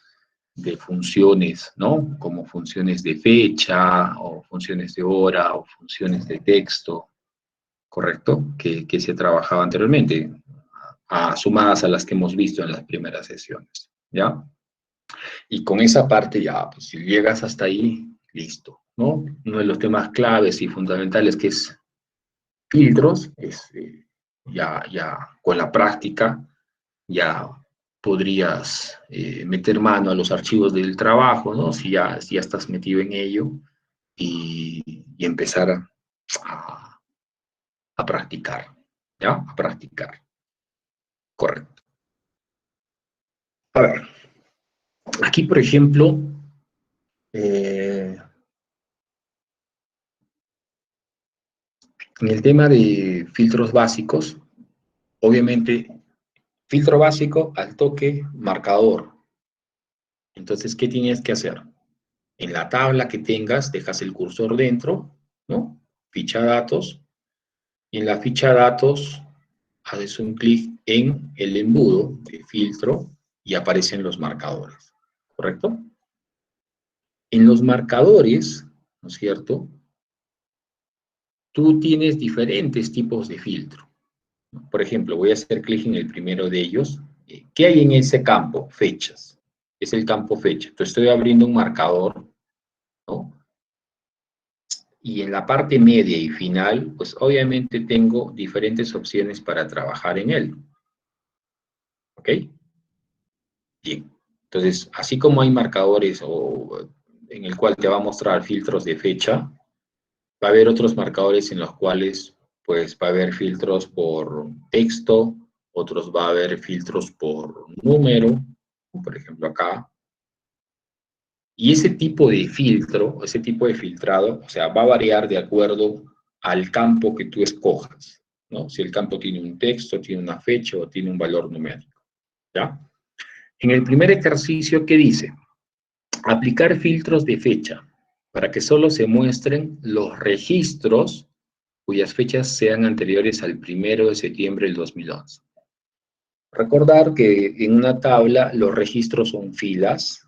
de funciones, ¿no? Como funciones de fecha, o funciones de hora, o funciones de texto, ¿correcto? Que se trabajaba anteriormente, sumadas a las que hemos visto en las primeras sesiones, ¿ya? Y con esa parte ya, pues si llegas hasta ahí, listo, ¿no? Uno de los temas claves y fundamentales que es filtros, es ya con la práctica, ya podrías meter mano a los archivos del trabajo, ¿no? Si ya estás metido en ello y empezar a, a practicar, ¿ya? A practicar, correcto. A ver, aquí por ejemplo, eh, en el tema de filtros básicos, obviamente, filtro básico al toque, marcador. Entonces, ¿qué tienes que hacer? En la tabla que tengas, dejas el cursor dentro, ¿no? Ficha datos, y en la ficha datos haces un clic en el embudo de filtro y aparecen los marcadores, ¿correcto? En los marcadores, ¿no es cierto? Tú tienes diferentes tipos de filtro. Por ejemplo, voy a hacer clic en el primero de ellos. ¿Qué hay en ese campo? Fechas. Es el campo fecha. Entonces estoy abriendo un marcador, ¿no? Y en la parte media y final, pues obviamente tengo diferentes opciones para trabajar en él. ¿Ok? Bien. Entonces, así como hay marcadores en el cual te va a mostrar filtros de fecha, va a haber otros marcadores en los cuales pues va a haber filtros por texto, otros va a haber filtros por número, por ejemplo acá. Y ese tipo de filtro, ese tipo de filtrado, o sea, va a variar de acuerdo al campo que tú escojas, ¿no? Si el campo tiene un texto, tiene una fecha o tiene un valor numérico, ¿ya? En el primer ejercicio, ¿qué dice? Aplicar filtros de fecha para que solo se muestren los registros cuyas fechas sean anteriores al 1 de septiembre del 2011. Recordar que en una tabla los registros son filas,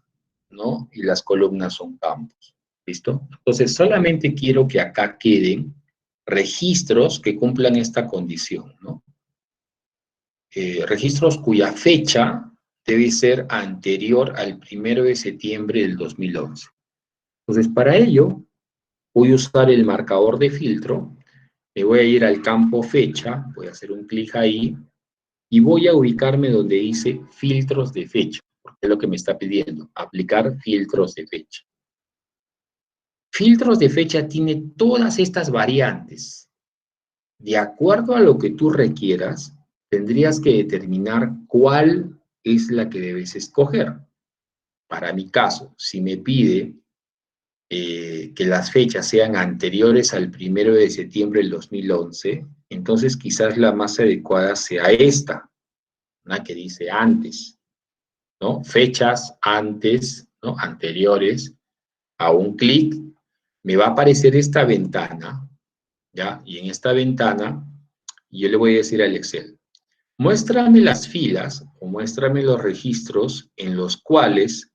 ¿no? Y las columnas son campos, ¿listo? Entonces, solamente quiero que acá queden registros que cumplan esta condición, ¿no? Registros cuya fecha debe ser anterior al 1 de septiembre del 2011. Entonces, para ello, voy a usar el marcador de filtro, me voy a ir al campo fecha, voy a hacer un clic ahí, y voy a ubicarme donde dice filtros de fecha, porque es lo que me está pidiendo, aplicar filtros de fecha. Filtros de fecha tiene todas estas variantes. De acuerdo a lo que tú requieras, tendrías que determinar cuál es la que debes escoger. Para mi caso, si me pide que las fechas sean anteriores al 1 de septiembre del 2011, entonces quizás la más adecuada sea esta, una que dice antes, ¿no? Fechas antes, ¿no? Anteriores, a un clic, me va a aparecer esta ventana, ¿ya? Y en esta ventana, yo le voy a decir al Excel, muéstrame las filas o muéstrame los registros en los cuales,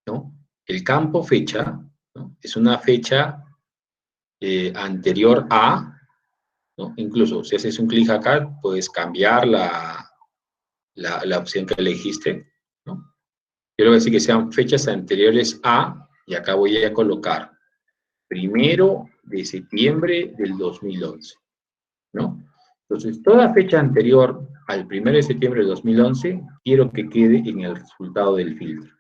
¿no? El campo fecha, ¿no? Es una fecha anterior a, ¿no? Incluso si haces un clic acá, puedes cambiar la opción que elegiste, ¿no? Yo le voy a decir que sean fechas anteriores a, y acá voy a colocar 1 de septiembre del 2011, ¿no? Entonces, toda fecha anterior al 1 de septiembre del 2011, quiero que quede en el resultado del filtro,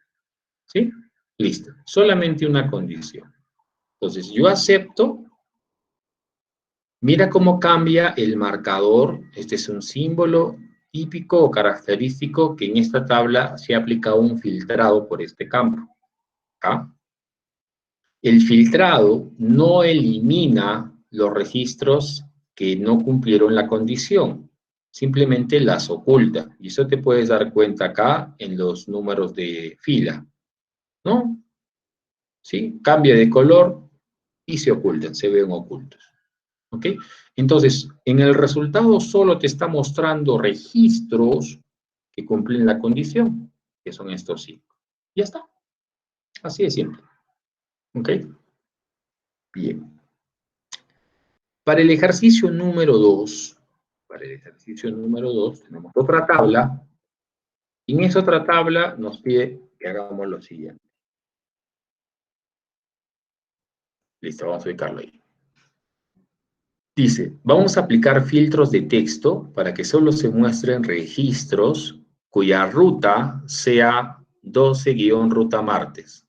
¿sí? Listo. Solamente una condición. Entonces, yo acepto. Mira cómo cambia el marcador. Este es un símbolo típico o característico que en esta tabla se ha aplicado un filtrado por este campo. ¿Ah? El filtrado no elimina los registros que no cumplieron la condición, simplemente las oculta. Y eso te puedes dar cuenta acá en los números de fila, ¿no? ¿Sí? Cambia de color y se ocultan, se ven ocultos. ¿Ok? Entonces, en el resultado solo te está mostrando registros que cumplen la condición, que son estos 5. Ya está. Así de simple. ¿Ok? Bien. Para el ejercicio número 2, tenemos otra tabla. Y en esa otra tabla nos pide que hagamos lo siguiente. Listo, vamos a ubicarlo ahí. Dice, vamos a aplicar filtros de texto para que solo se muestren registros cuya ruta sea 12-ruta martes.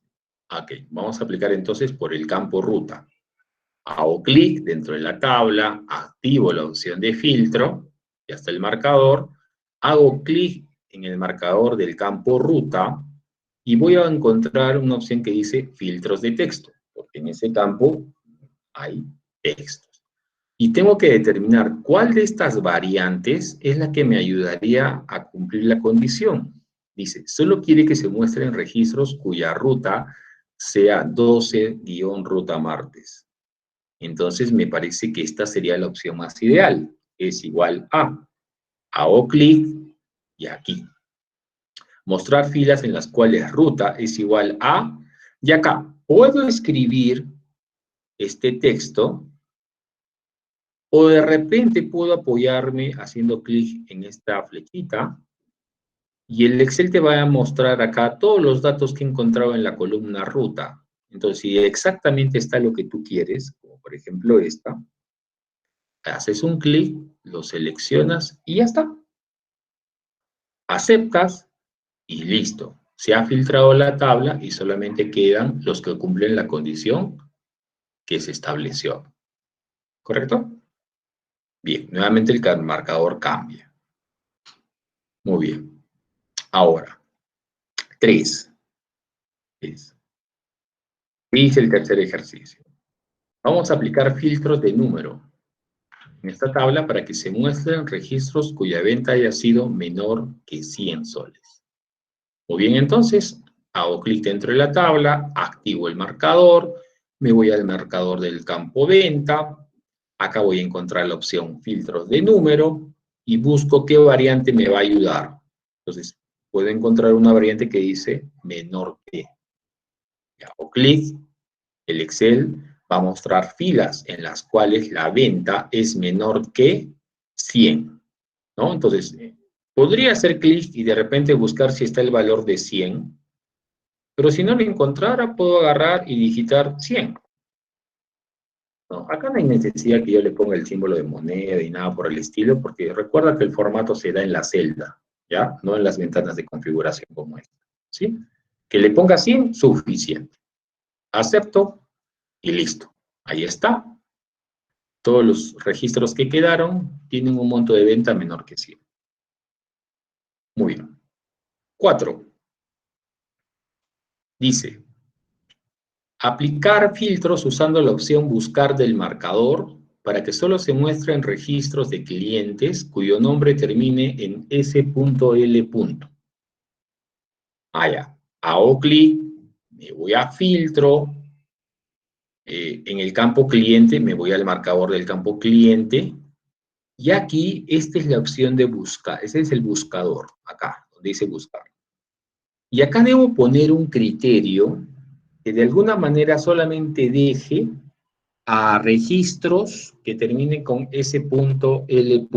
Ok, vamos a aplicar entonces por el campo ruta. Hago clic dentro de la tabla, activo la opción de filtro, ya está el marcador, hago clic en el marcador del campo ruta y voy a encontrar una opción que dice filtros de texto, porque en ese campo hay textos. Y tengo que determinar cuál de estas variantes es la que me ayudaría a cumplir la condición. Dice, solo quiere que se muestren registros cuya ruta sea 12-ruta martes. Entonces me parece que esta sería la opción más ideal. Es igual a. Hago clic y aquí. Mostrar filas en las cuales ruta es igual a. Y acá puedo escribir este texto. O de repente puedo apoyarme haciendo clic en esta flechita y el Excel te va a mostrar acá todos los datos que he encontrado en la columna ruta. Entonces, si exactamente está lo que tú quieres, como por ejemplo esta, haces un clic, lo seleccionas y ya está. Aceptas y listo. Se ha filtrado la tabla y solamente quedan los que cumplen la condición que se estableció. ¿Correcto? Bien, nuevamente el marcador cambia. Muy bien. Ahora, 3. Dice el tercer ejercicio. Vamos a aplicar filtros de número en esta tabla para que se muestren registros cuya venta haya sido menor que 100 soles. Muy bien, entonces, hago clic dentro de la tabla, activo el marcador, me voy al marcador del campo venta, acá voy a encontrar la opción filtros de número y busco qué variante me va a ayudar. Entonces, puedo encontrar una variante que dice menor que. Hago clic, el Excel va a mostrar filas en las cuales la venta es menor que 100, ¿no? Entonces, Podría hacer clic y de repente buscar si está el valor de 100, pero si no lo encontrara, puedo agarrar y digitar 100. No, acá no hay necesidad que yo le ponga el símbolo de moneda y nada por el estilo, porque recuerda que el formato se da en la celda, ¿ya? No en las ventanas de configuración como esta, ¿sí? Que le ponga 100, suficiente. Acepto y listo. Ahí está. Todos los registros que quedaron tienen un monto de venta menor que 100. Muy bien. 4. Dice, aplicar filtros usando la opción buscar del marcador para que solo se muestren registros de clientes cuyo nombre termine en s.l. Ah, ya. Hago clic, me voy a filtro, en el campo cliente me voy al marcador del campo cliente y aquí esta es la opción de buscar, ese es el buscador, acá, donde dice buscar. Y acá debo poner un criterio que de alguna manera solamente deje a registros que terminen con s.l.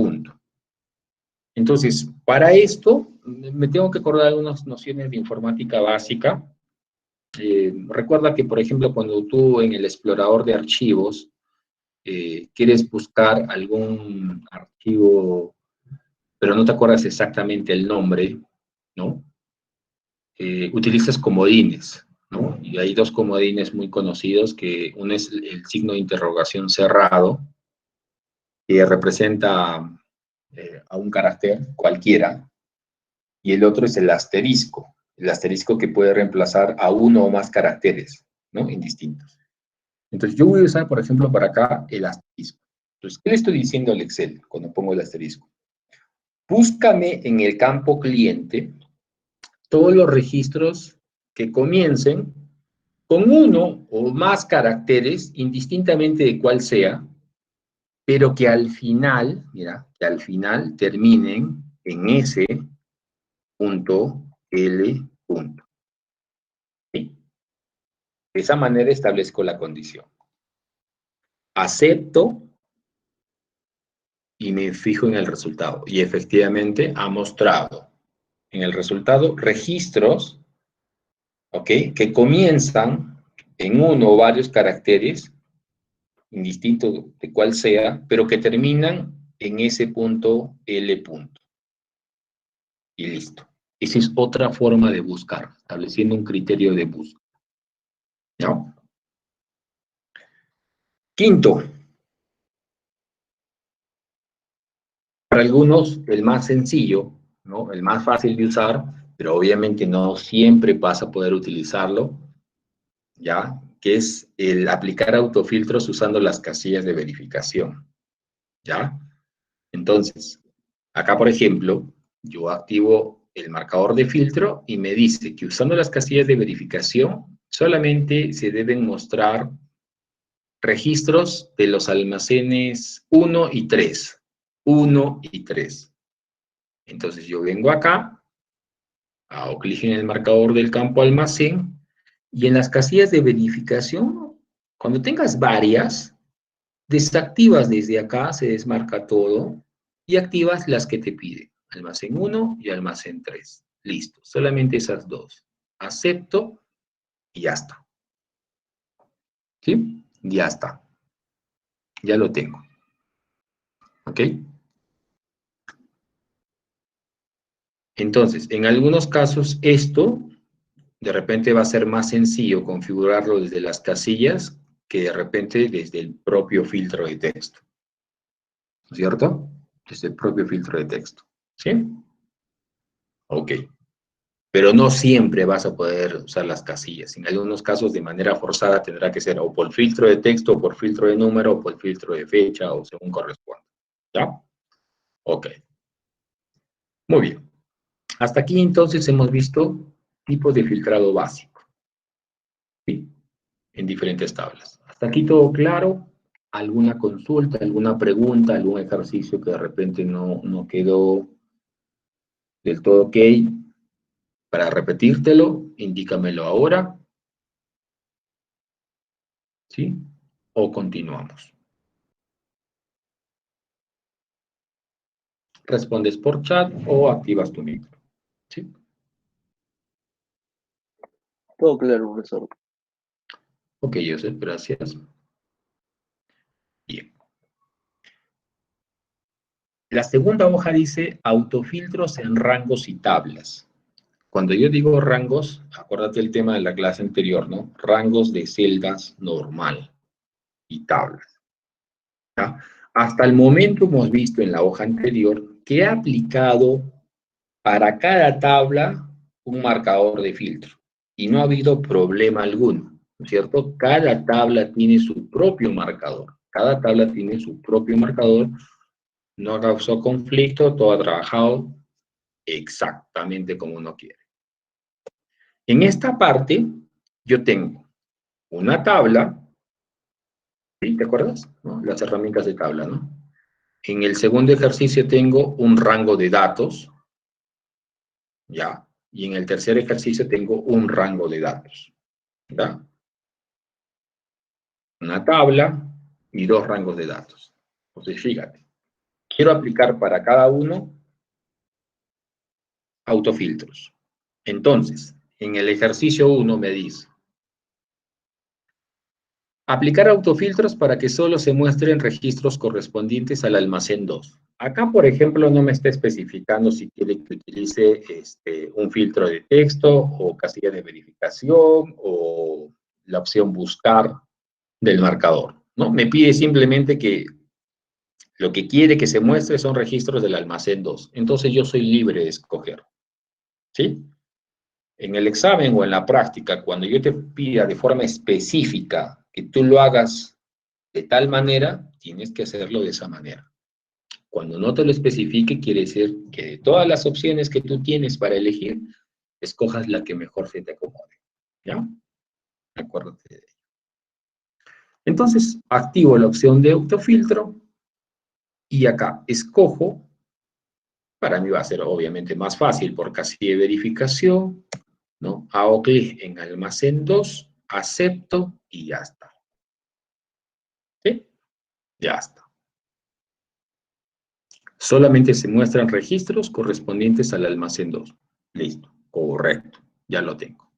Entonces, para esto, me tengo que acordar algunas nociones de informática básica. Recuerda que, por ejemplo, cuando tú en el explorador de archivos quieres buscar algún archivo, pero no te acuerdas exactamente el nombre, ¿no? Utilizas comodines, ¿no? Y hay dos comodines muy conocidos, que uno es el signo de interrogación cerrado, que representa a un carácter cualquiera, y el otro es el asterisco que puede reemplazar a uno o más caracteres, ¿no? Indistintos. Entonces, yo voy a usar, por ejemplo, para acá el asterisco. Entonces, ¿qué le estoy diciendo al Excel cuando pongo el asterisco? Búscame en el campo cliente todos los registros que comiencen con uno o más caracteres, indistintamente de cuál sea, pero que al final, mira, que al final terminen en s.l. ¿Sí? De esa manera establezco la condición. Acepto y me fijo en el resultado. Y efectivamente ha mostrado en el resultado registros, ¿ok? Que comienzan en uno o varios caracteres, indistinto de cuál sea, pero que terminan en s.l. Y listo. Esa es otra forma de buscar, estableciendo un criterio de búsqueda. ¿No? Quinto, para algunos el más sencillo, ¿no? El más fácil de usar, pero obviamente no siempre vas a poder utilizarlo, ¿ya? Que es el aplicar autofiltros usando las casillas de verificación, ¿ya? Entonces, acá, por ejemplo, yo activo el marcador de filtro y me dice que usando las casillas de verificación solamente se deben mostrar registros de los almacenes 1 y 3. 1 y 3. Entonces yo vengo acá, hago clic en el marcador del campo almacén y en las casillas de verificación, cuando tengas varias, desactivas desde acá, se desmarca todo y activas las que te pide. Almacén 1 y almacén 3. Listo, solamente esas dos. Acepto y ya está. ¿Sí? Ya está. Ya lo tengo. ¿Ok? Entonces, en algunos casos esto de repente va a ser más sencillo configurarlo desde las casillas que de repente desde el propio filtro de texto. ¿No es cierto? Desde el propio filtro de texto. ¿Sí? Ok. Pero no siempre vas a poder usar las casillas. En algunos casos, de manera forzada, tendrá que ser o por filtro de texto, o por filtro de número, o por filtro de fecha, o según corresponda. ¿Ya? Ok. Muy bien. Hasta aquí entonces hemos visto tipos de filtrado básico, ¿sí? En diferentes tablas. Hasta aquí todo claro. ¿Alguna consulta, alguna pregunta, algún ejercicio que de repente no quedó del todo ok? Para repetírtelo, indícamelo ahora, ¿sí? O continuamos. respondes por chat o activas tu micro. ¿Sí? Todo claro, profesor. Ok, Joseph, gracias. Bien. La segunda hoja dice autofiltros en rangos y tablas. Cuando yo digo rangos, acuérdate el tema de la clase anterior, ¿no? Rangos de celdas normal y tablas. ¿Ya? Hasta el momento hemos visto en la hoja anterior que he aplicado para cada tabla un marcador de filtro y no ha habido problema alguno, ¿no es cierto? Cada tabla tiene su propio marcador. Cada tabla tiene su propio marcador, no causó conflicto, todo ha trabajado exactamente como uno quiere. En esta parte, yo tengo una tabla, ¿sí? ¿Te acuerdas? ¿No? Las herramientas de tabla, ¿no? En el segundo ejercicio tengo un rango de datos, ¿ya? Y en el tercer ejercicio tengo un rango de datos, ¿ya? Una tabla y dos rangos de datos. Entonces, fíjate, quiero aplicar para cada uno autofiltros. Entonces, en el ejercicio 1 me dice, aplicar autofiltros para que solo se muestren registros correspondientes al almacén 2. Acá, por ejemplo, no me está especificando si quiere que utilice un filtro de texto o casilla de verificación o la opción buscar del marcador, ¿no? Me pide simplemente que lo que quiere que se muestre son registros del almacén 2. Entonces yo soy libre de escoger, ¿sí? En el examen o en la práctica, cuando yo te pida de forma específica que tú lo hagas de tal manera, tienes que hacerlo de esa manera. Cuando no te lo especifique, quiere decir que de todas las opciones que tú tienes para elegir, escojas la que mejor se te acomode. ¿Ya? Acuérdate de ello. Entonces, activo la opción de autofiltro y acá escojo. Para mí va a ser obviamente más fácil por casilla de verificación, ¿no? Hago clic en almacén 2, acepto y ya está. ¿Sí? Ya está. Solamente se muestran registros correspondientes al almacén 2. Listo. Correcto. Ya lo tengo.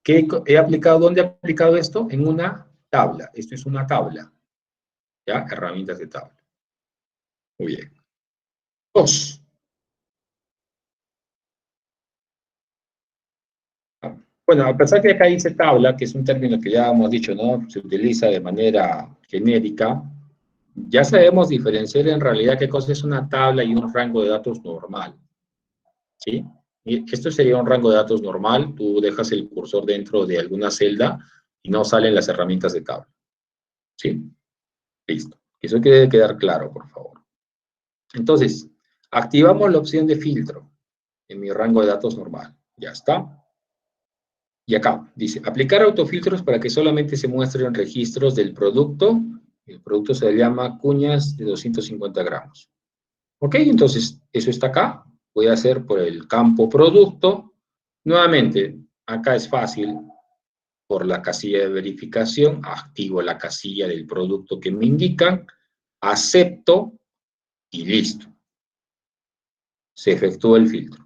¿Qué he aplicado? ¿Dónde he aplicado esto? En una tabla. Esto es una tabla. ¿Ya? Herramientas de tabla. Muy bien. 2. Bueno, a pesar que acá dice tabla, que es un término que ya hemos dicho, ¿no? Se utiliza de manera genérica, ya sabemos diferenciar en realidad qué cosa es una tabla y un rango de datos normal, ¿sí? Y esto sería un rango de datos normal, tú dejas el cursor dentro de alguna celda y no salen las herramientas de tabla, ¿sí? Listo. Eso debe quedar claro, por favor. Entonces, activamos la opción de filtro en mi rango de datos normal. Ya está. Y acá dice, aplicar autofiltros para que solamente se muestren registros del producto. El producto se llama cuñas de 250 gramos. Ok, entonces eso está acá. Voy a hacer por el campo producto. Nuevamente, acá es fácil. Por la casilla de verificación, activo la casilla del producto que me indican, acepto y listo. Se efectúa el filtro.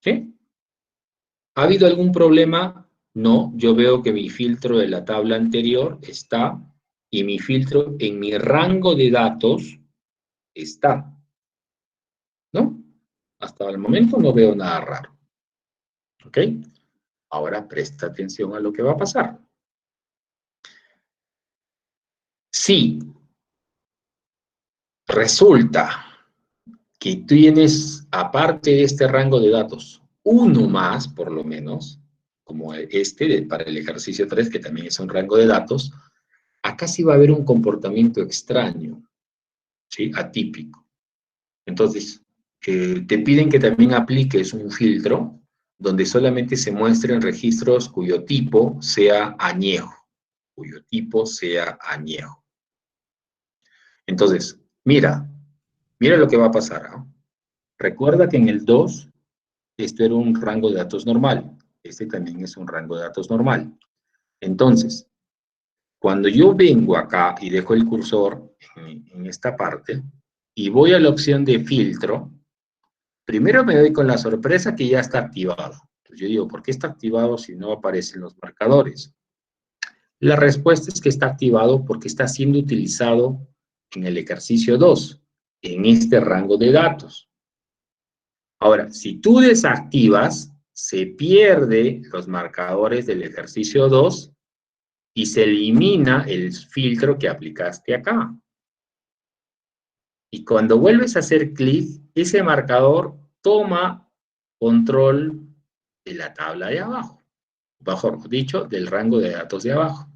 ¿Sí? ¿Ha habido algún problema? No, yo veo que mi filtro de la tabla anterior está y mi filtro en mi rango de datos está. ¿No? Hasta el momento no veo nada raro. ¿Ok? Ahora presta atención a lo que va a pasar. Si resulta que tienes, aparte de este rango de datos, uno más, por lo menos, como para el ejercicio 3, que también es un rango de datos, acá sí va a haber un comportamiento extraño, ¿sí? Atípico. Entonces, te piden que también apliques un filtro donde solamente se muestren registros cuyo tipo sea añejo, cuyo tipo sea añejo. Entonces, mira lo que va a pasar, ¿no? Recuerda que en el 2, esto era un rango de datos normal. Este también es un rango de datos normal. Entonces, cuando yo vengo acá y dejo el cursor en esta parte, y voy a la opción de filtro, primero me doy con la sorpresa que ya está activado. Entonces yo digo, ¿por qué está activado si no aparecen los marcadores? La respuesta es que está activado porque está siendo utilizado en el ejercicio 2, en este rango de datos. Ahora, si tú desactivas, se pierde los marcadores del ejercicio 2 y se elimina el filtro que aplicaste acá. Y cuando vuelves a hacer clic, ese marcador toma control de la tabla de abajo, mejor dicho, del rango de datos de abajo.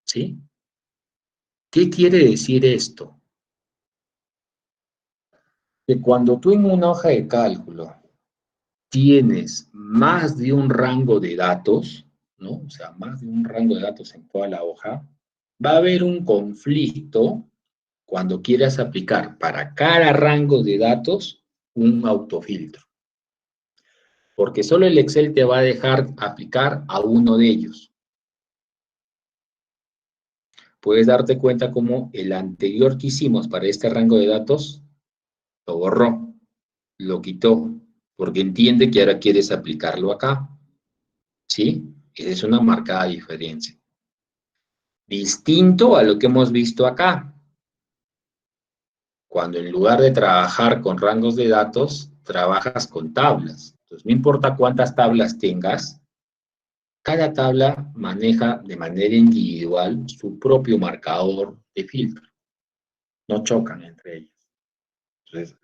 ¿Sí? ¿Qué quiere decir esto? Que cuando tú en una hoja de cálculo tienes más de un rango de datos, ¿no? O sea, más de un rango de datos en toda la hoja, va a haber un conflicto cuando quieras aplicar para cada rango de datos un autofiltro. Porque solo el Excel te va a dejar aplicar a uno de ellos. Puedes darte cuenta cómo el anterior que hicimos para este rango de datos lo borró, lo quitó, porque entiende que ahora quieres aplicarlo acá. ¿Sí? Esa es una marcada diferencia. Distinto a lo que hemos visto acá. Cuando en lugar de trabajar con rangos de datos, trabajas con tablas. Entonces, no importa cuántas tablas tengas, cada tabla maneja de manera individual su propio marcador de filtro. No chocan entre ellos. Entonces,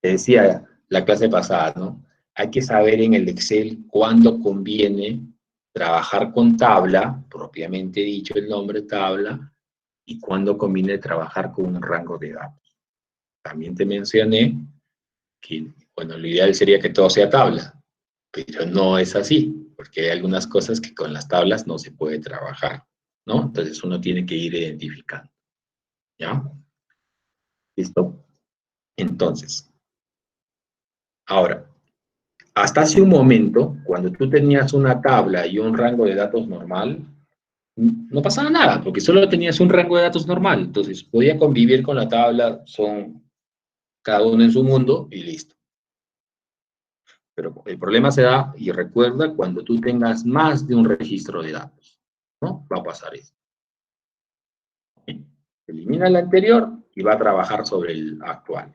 te decía la clase pasada, ¿no? Hay que saber en el Excel cuándo conviene trabajar con tabla, propiamente dicho el nombre tabla, y cuándo conviene trabajar con un rango de datos. También te mencioné que, bueno, lo ideal sería que todo sea tabla, pero no es así, porque hay algunas cosas que con las tablas no se puede trabajar, ¿no? Entonces uno tiene que ir identificando, ¿ya? ¿Listo? Entonces, ahora, hasta hace un momento, cuando tú tenías una tabla y un rango de datos normal, no pasaba nada, porque solo tenías un rango de datos normal, entonces podía convivir con la tabla, son cada uno en su mundo y listo. Pero el problema se da, y recuerda, cuando tú tengas más de un registro de datos, ¿no? Va a pasar eso. Elimina el anterior y va a trabajar sobre el actual.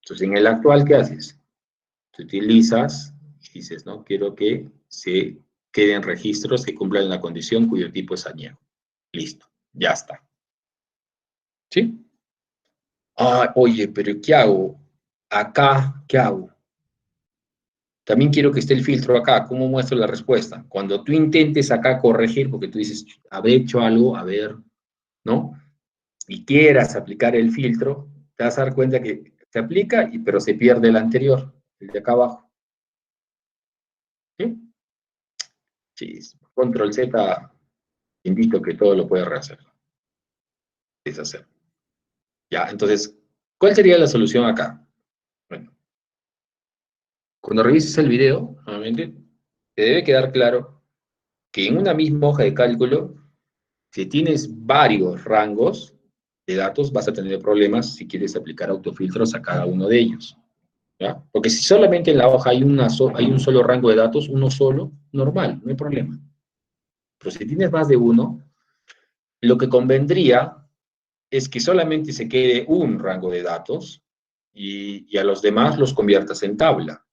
Entonces, en el actual, ¿qué haces? Te utilizas y dices, ¿no? Quiero que se queden registros que cumplan la condición cuyo tipo es añejo. Listo, ya está. ¿Sí? Ah, oye, pero ¿qué hago? Acá, ¿qué hago? También quiero que esté el filtro acá. ¿Cómo muestro la respuesta? Cuando tú intentes acá corregir, porque tú dices, habré hecho algo, a ver, ¿no? Y quieras aplicar el filtro, te vas a dar cuenta que se aplica, pero se pierde el anterior, el de acá abajo. ¿Sí? Sí, control Z, invito que todo lo puedas rehacer. Deshacer. Ya, entonces, ¿cuál sería la solución acá? Bueno, cuando revises el video, nuevamente, te debe quedar claro que en una misma hoja de cálculo, si tienes varios rangos de datos, vas a tener problemas si quieres aplicar autofiltros a cada uno de ellos. ¿Ya? Porque si solamente en la hoja hay un solo rango de datos, uno solo, normal, no hay problema. Pero si tienes más de uno, lo que convendría es que solamente se quede un rango de datos y a los demás los conviertas en tabla.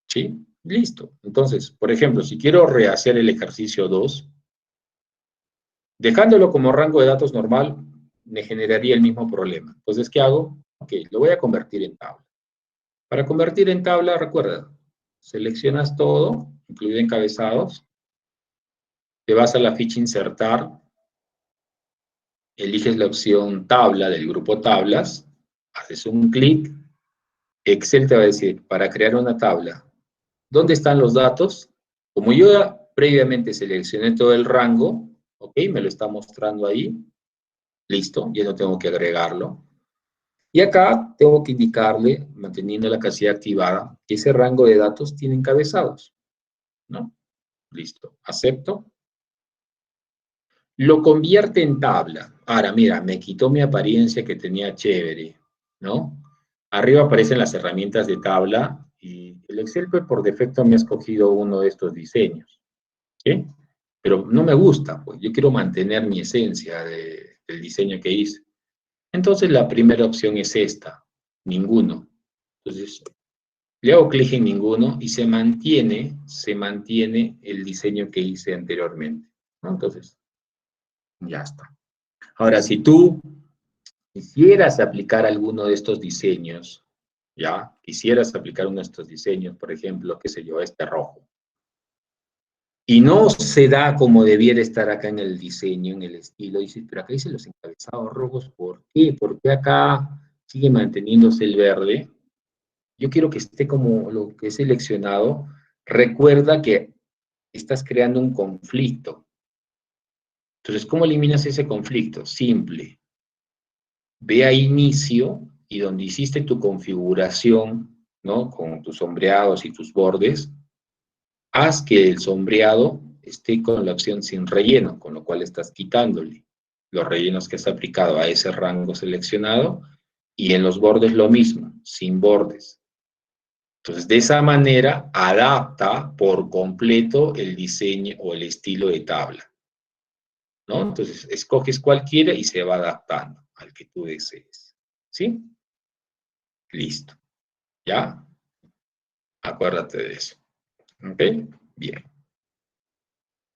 ¿Sí? Listo. Entonces, por ejemplo, si quiero rehacer el ejercicio 2, dejándolo como rango de datos normal, me generaría el mismo problema. Entonces, ¿qué hago? Ok, lo voy a convertir en tabla. Para convertir en tabla, recuerda, seleccionas todo, incluido encabezados, te vas a la ficha insertar, eliges la opción tabla del grupo tablas, haces un clic, Excel te va a decir, para crear una tabla, ¿dónde están los datos? Como yo ya previamente seleccioné todo el rango, ok, me lo está mostrando ahí, listo, ya no tengo que agregarlo. Y acá tengo que indicarle, manteniendo la casilla activada, que ese rango de datos tiene encabezados, ¿no? Listo, acepto. Lo convierte en tabla. Ahora, mira, me quitó mi apariencia que tenía chévere. ¿no? Arriba aparecen las herramientas de tabla y el Excel pues, por defecto me ha escogido uno de estos diseños, ¿sí? Pero no me gusta, pues yo quiero mantener mi esencia del diseño que hice. Entonces la primera opción es esta, ninguno. Entonces le hago clic en ninguno y se mantiene el diseño que hice anteriormente, ¿no? Entonces, ya está. Ahora, si tú quisieras aplicar alguno de estos diseños, ¿ya? Quisieras aplicar uno de estos diseños, por ejemplo, qué sé yo, este rojo, y no se da como debiera estar acá en el diseño, en el estilo, dices, pero acá dicen los encabezados rojos, ¿por qué? ¿Por qué acá sigue manteniéndose el verde? Yo quiero que esté como lo que he seleccionado. Recuerda que estás creando un conflicto. Entonces, ¿cómo eliminas ese conflicto? Simple. Ve a inicio y donde hiciste tu configuración, ¿no? Con tus sombreados y tus bordes, haz que el sombreado esté con la opción sin relleno, con lo cual estás quitándole los rellenos que has aplicado a ese rango seleccionado y en los bordes lo mismo, sin bordes. Entonces, de esa manera, adapta por completo el diseño o el estilo de tabla, ¿no? Entonces, escoges cualquiera y se va adaptando al que tú desees, ¿sí? Listo, ¿ya? Acuérdate de eso, ¿ok? Bien.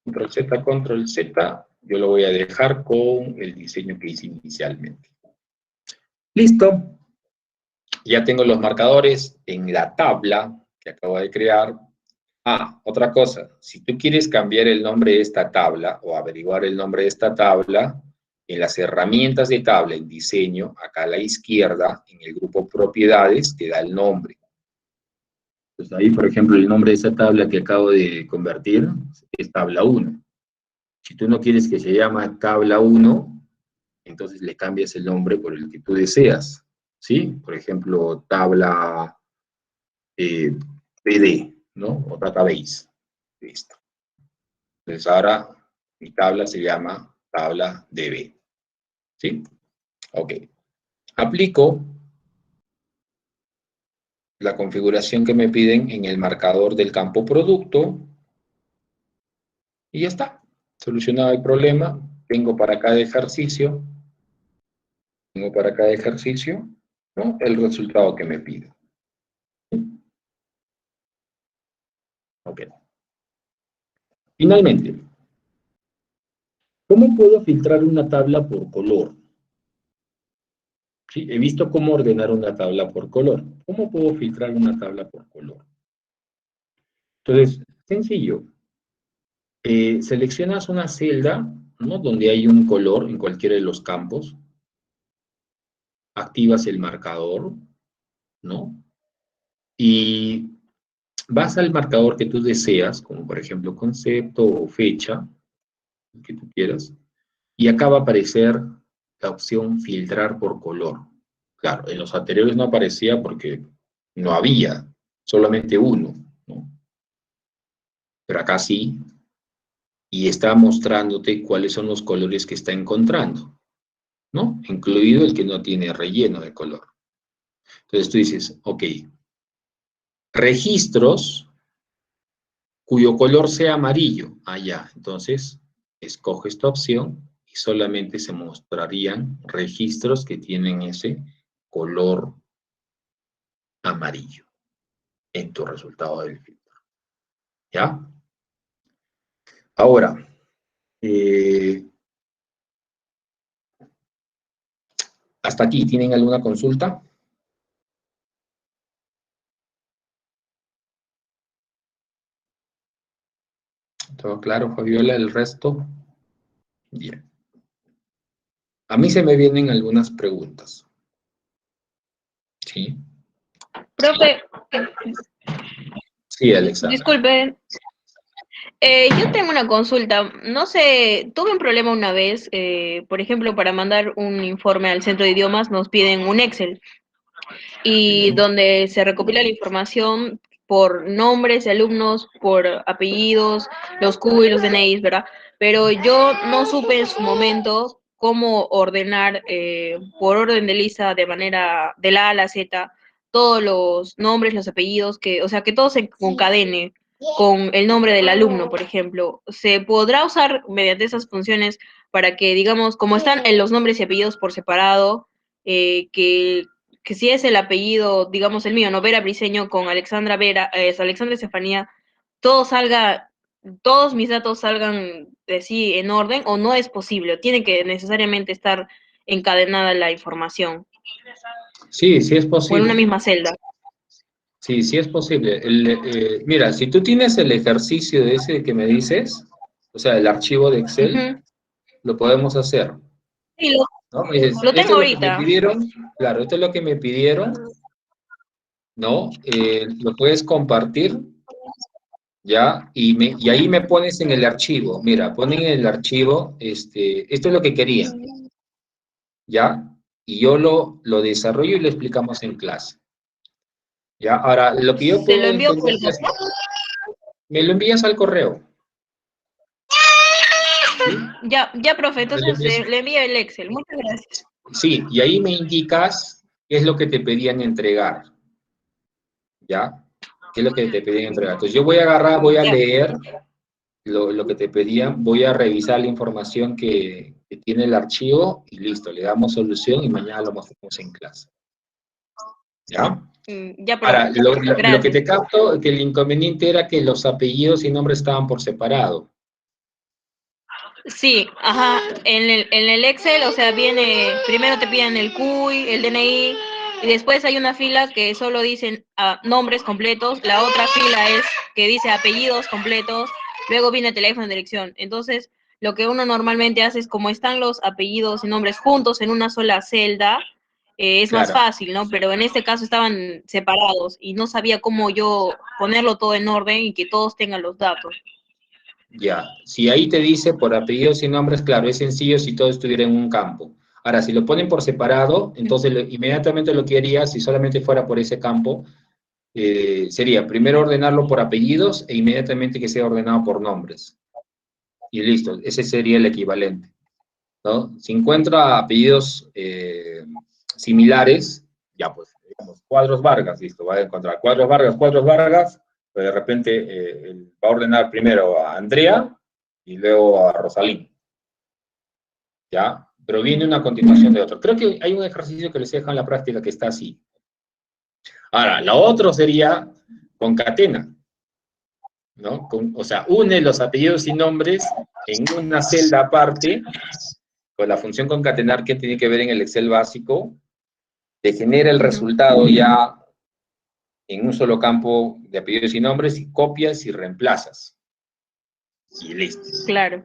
Control Z, Control Z, yo lo voy a dejar con el diseño que hice inicialmente. Listo. Ya tengo los marcadores en la tabla que acabo de crear. Ah, otra cosa, si tú quieres cambiar el nombre de esta tabla o averiguar el nombre de esta tabla, en las herramientas de tabla, en diseño, acá a la izquierda, en el grupo propiedades, te da el nombre. Entonces ahí, por ejemplo, el nombre de esa tabla que acabo de convertir es tabla 1. Si tú no quieres que se llame tabla 1, entonces le cambias el nombre por el que tú deseas, ¿sí? Por ejemplo, tabla PD, ¿no? O database. Listo. Entonces ahora mi tabla se llama tabla DB, ¿sí? Ok. Aplico la configuración que me piden en el marcador del campo producto y ya está. Solucionado el problema. Tengo para cada ejercicio, ¿no? El resultado que me pide. Ok. Finalmente, ¿cómo puedo filtrar una tabla por color? ¿Sí? He visto cómo ordenar una tabla por color. ¿Cómo puedo filtrar una tabla por color? Entonces, sencillo. Seleccionas una celda, ¿no? Donde hay un color en cualquiera de los campos. Activas el marcador, ¿no? Y vas al marcador que tú deseas, como por ejemplo concepto o fecha, que tú quieras, y acá va a aparecer la opción filtrar por color. Claro, en los anteriores no aparecía porque no había, solamente uno, ¿no? Pero acá sí, y está mostrándote cuáles son los colores que está encontrando, ¿no? Incluido el que no tiene relleno de color. Entonces tú dices, ok, registros cuyo color sea amarillo. Ah, ya, entonces escoge esta opción y solamente se mostrarían registros que tienen ese color amarillo en tu resultado del filtro. ¿Ya? Ahora, hasta aquí, ¿tienen alguna consulta? ¿Todo claro, Fabiola? ¿El resto? Bien. A mí se me vienen algunas preguntas. ¿Sí? Profe, Sí, Alexandra. disculpe, yo tengo una consulta. No sé, tuve un problema una vez, por ejemplo, para mandar un informe al centro de idiomas nos piden un Excel y donde se recopila la información por nombres de alumnos, por apellidos, los CUI, los DNIs, ¿verdad? Pero yo no supe en su momento cómo ordenar por orden de lista de manera de la A a la Z todos los nombres, los apellidos, o sea, que todo se concadene con el nombre del alumno, por ejemplo. Se podrá usar mediante esas funciones para que, digamos, como están en los nombres y apellidos por separado, que si es el apellido, digamos el mío, ¿no? Vera Briceño con Alexandra Vera, Alexandra Estefanía, todo salga, todos mis datos salgan de sí en orden, o no es posible, tiene que necesariamente estar encadenada la información, Sí, sí es o en una posible. misma celda. Sí, sí es posible. Mira, si tú tienes el ejercicio de ese que me dices, o sea, el archivo de Excel, Ujú. lo podemos hacer, Sí, ¿no? Me dices, lo esto tengo es lo que me ahorita. pidieron, claro, esto es lo que me pidieron, ¿no? Lo puedes compartir, ¿ya? Y ahí me pones en el archivo, mira, ponen en el archivo, esto es lo que querían, ¿ya? Y yo lo desarrollo y lo explicamos en clase, ¿ya? Ahora, lo que yo Se lo puedo envío por entender el es, WhatsApp. me lo envías al correo, ¿sí? Ya, profe, Me lo entonces envías. le envío el Excel. Muchas gracias. Sí, y ahí me indicas qué es lo que te pedían entregar, ¿ya? ¿Qué es lo que te pedían entregar? Entonces yo voy a agarrar, voy a Ya. leer lo que te pedían, voy a revisar la información que tiene el archivo y listo, le damos solución y mañana lo mostramos en clase, ¿ya? Ya, Ahora, profe. lo que Gracias. te capto, que el inconveniente era que los apellidos y nombres estaban por separado. Sí, ajá. En el Excel, o sea, viene, primero te piden el CUI, el DNI, y después hay una fila que solo dicen nombres completos, la otra fila es que dice apellidos completos, luego viene teléfono y dirección. Entonces, lo que uno normalmente hace es, como están los apellidos y nombres juntos en una sola celda, es más Claro, fácil, ¿no? Pero en este caso estaban separados y no sabía cómo yo ponerlo todo en orden y que todos tengan los datos. ya. Si ahí te dice por apellidos y nombres, claro, es sencillo si todo estuviera en un campo. Ahora, si lo ponen por separado, entonces inmediatamente lo que haría, si solamente fuera por ese campo, sería primero ordenarlo por apellidos e inmediatamente que sea ordenado por nombres. Y listo, ese sería el equivalente, ¿no? Si encuentra apellidos similares, ya pues, digamos, Cuadros Vargas, listo, va a encontrar Cuadros Vargas, pero de repente él va a ordenar primero a Andrea y luego a Rosalín, ¿ya? Pero viene una continuación de otro. Creo que hay un ejercicio que les deja en la práctica que está así. Ahora, lo otro sería concatena, ¿no? O sea, une los apellidos y nombres en una celda aparte, con la función concatenar que tiene que ver en el Excel básico, te genera el Ujú. resultado ya en un solo campo de apellidos y nombres, y copias y reemplazas. Y listo. Claro.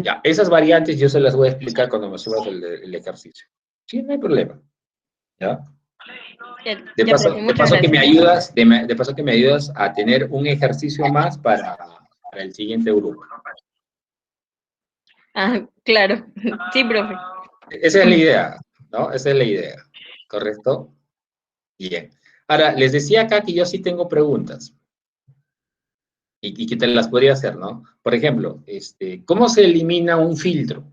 Ya, esas variantes yo se las voy a explicar cuando me subas el ejercicio. Sí, no hay problema. ¿Ya? Ya, profe, De muchas paso que me gracias. ayudas, de paso que me ayudas a tener un ejercicio más para el siguiente grupo. Ah, claro. Sí, profe. Esa es la idea, ¿no? Esa es la idea. ¿Correcto? Bien. Ahora, les decía acá que yo sí tengo preguntas y que te las podría hacer, ¿no? Por ejemplo, ¿cómo se elimina un filtro?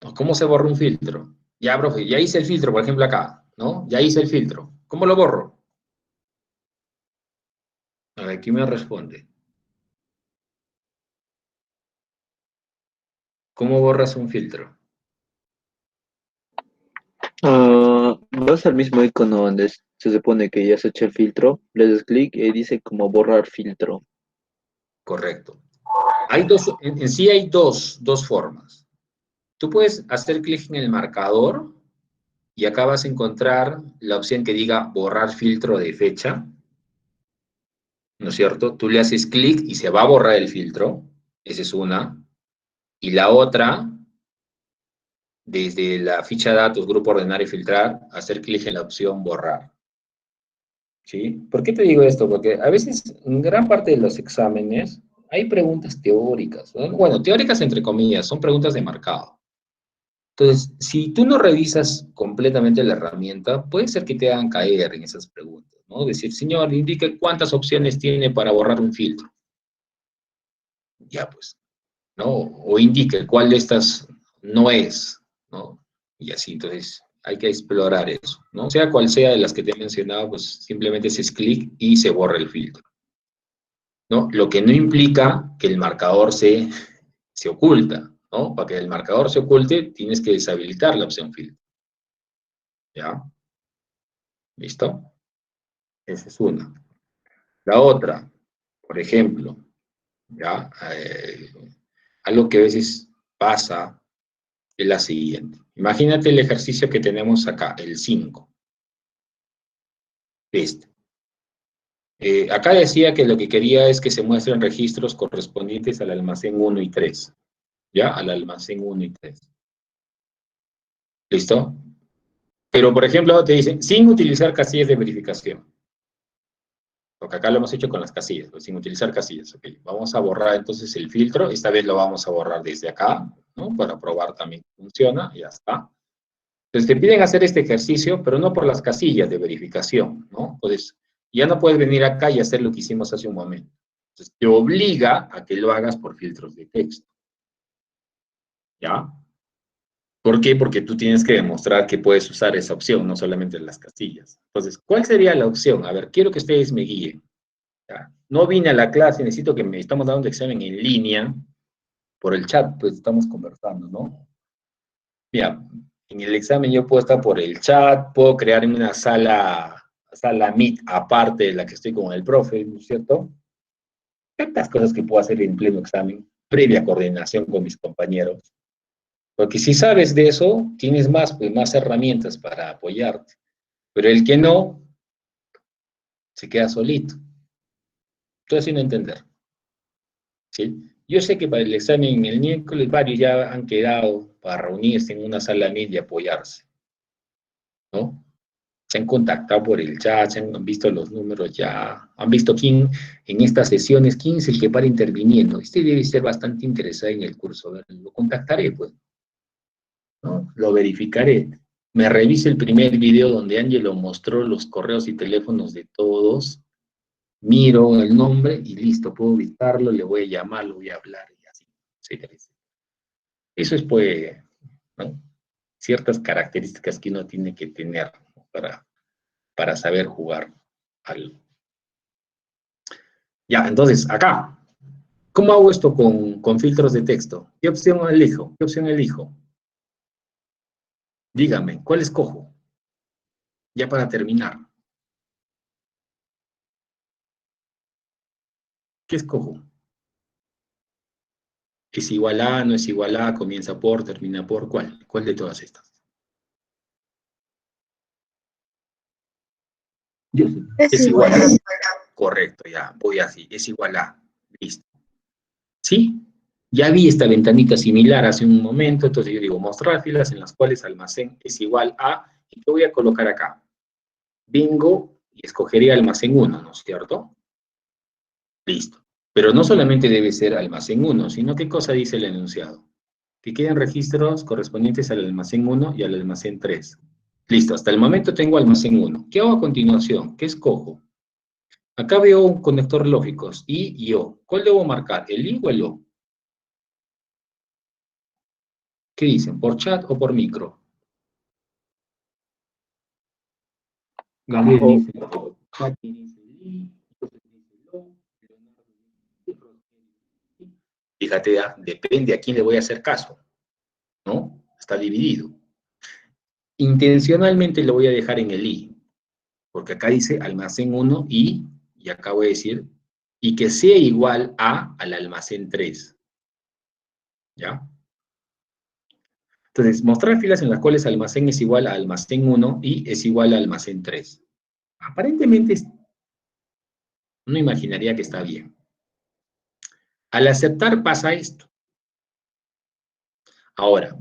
¿O cómo se borra un filtro? Ya, profe, ya hice el filtro, por ejemplo, acá, ¿no? Ya hice el filtro. ¿Cómo lo borro? A ver, ¿quién me responde? ¿Cómo borras un filtro? Vas al mismo icono donde se supone que ya se echa el filtro, le das clic y dice como borrar filtro. Correcto. Hay dos, en sí hay dos formas. Tú puedes hacer clic en el marcador y acá vas a encontrar la opción que diga borrar filtro de fecha, ¿no es cierto? Tú le haces clic y se va a borrar el filtro, esa es una. Y la otra, desde la ficha de datos, grupo ordenar y filtrar, hacer clic en la opción borrar. ¿Sí? ¿Por qué te digo esto? Porque a veces, en gran parte de los exámenes, hay preguntas teóricas, ¿no? Bueno, teóricas entre comillas, son preguntas de marcado. Entonces, si tú no revisas completamente la herramienta, puede ser que te hagan caer en esas preguntas, ¿no? Decir, señor, indique cuántas opciones tiene para borrar un filtro. ya pues, ¿no? O indique cuál de estas no es, ¿no? Y así, entonces, hay que explorar eso, ¿no? Sea cual sea de las que te he mencionado, pues simplemente haces clic y se borra el filtro, ¿no? Lo que no implica que el marcador se oculta, ¿no? Para que el marcador se oculte, tienes que deshabilitar la opción filtro, ¿ya? ¿Listo? Esa es una. La otra, por ejemplo, ¿ya? Algo que a veces pasa es la siguiente. Imagínate el ejercicio que tenemos acá, el 5. Este. Acá decía que lo que quería es que se muestren registros correspondientes al almacén 1 y 3. ¿Ya? Al almacén 1 y 3. ¿Listo? Pero, por ejemplo, te dicen, sin utilizar casillas de verificación. Porque acá lo hemos hecho con las casillas, pues, sin utilizar casillas. Okay. Vamos a borrar entonces el filtro. Esta vez lo vamos a borrar desde acá, ¿no? Para probar también que funciona. Y ya está. Entonces te piden hacer este ejercicio, pero no por las casillas de verificación, ¿no? Entonces, ya no puedes venir acá y hacer lo que hicimos hace un momento. Entonces, te obliga a que lo hagas por filtros de texto. ¿Ya? ¿Por qué? Porque tú tienes que demostrar que puedes usar esa opción, no solamente las casillas. Entonces, ¿cuál sería la opción? A ver, quiero que ustedes me guíen. ¿Ya? No vine a la clase, necesito que me estamos dando un examen en línea, por el chat, pues estamos conversando, ¿no? Mira, en el examen yo puedo estar por el chat, puedo crearme una sala Meet aparte de la que estoy con el profe, ¿no es cierto? Tantas cosas que puedo hacer en pleno examen, previa coordinación con mis compañeros. Porque si sabes de eso, tienes más, pues, más herramientas para apoyarte. Pero el que no, se queda solito. Estoy haciendo entender. ¿Sí? Yo sé que para el examen el miércoles varios ya han quedado para reunirse en una sala Meet y apoyarse, ¿no? Se han contactado por el chat, se han visto los números ya, han visto quién en estas sesiones, quién es el que para interviniendo. Este debe ser bastante interesado en el curso. A ver, lo contactaré, pues, ¿no? Lo verificaré. Me revisé el primer video donde Ángelo mostró los correos y teléfonos de todos, miro el nombre y listo, puedo ubicarlo, le voy a llamar, lo voy a hablar y así. Sí, eso es, pues, ¿no? Ciertas características que uno tiene que tener, ¿no? para saber jugar algo. Ya, entonces, acá, ¿cómo hago esto con filtros de texto? ¿Qué opción elijo? ¿Qué opción elijo? Dígame, ¿cuál escojo? Ya para terminar. ¿Qué escojo? ¿Es igual a, no es igual a, comienza por, termina por? ¿Cuál? ¿Cuál de todas estas? Yo sé. Es igual a. Correcto, ya, voy así. Es igual a. Listo. ¿Sí? Ya vi esta ventanita similar hace un momento, entonces yo digo, mostrar filas en las cuales almacén es igual a, ¿y qué voy a colocar acá? Bingo, y escogería almacén 1, ¿no es cierto? Listo. Pero no solamente debe ser almacén 1, sino ¿qué cosa dice el enunciado? Que queden registros correspondientes al almacén 1 y al almacén 3. Listo, hasta el momento tengo almacén 1. ¿Qué hago a continuación? ¿Qué escojo? Acá veo un conector lógicos, I y O. ¿Cuál debo marcar? ¿El I o el O? ¿Qué dicen? ¿Por chat o por micro? Gabriel O, dice, Katy dice I, José dice O, Leonardo dice I. Fíjate, depende a quién le voy a hacer caso, ¿no? Está dividido. Intencionalmente lo voy a dejar en el I, porque acá dice almacén 1 y acá voy a decir, y que sea igual al almacén 3, ¿ya? Entonces, mostrar filas en las cuales almacén es igual a almacén 1 y es igual a almacén 3. Aparentemente, uno imaginaría que está bien. Al aceptar pasa esto. Ahora,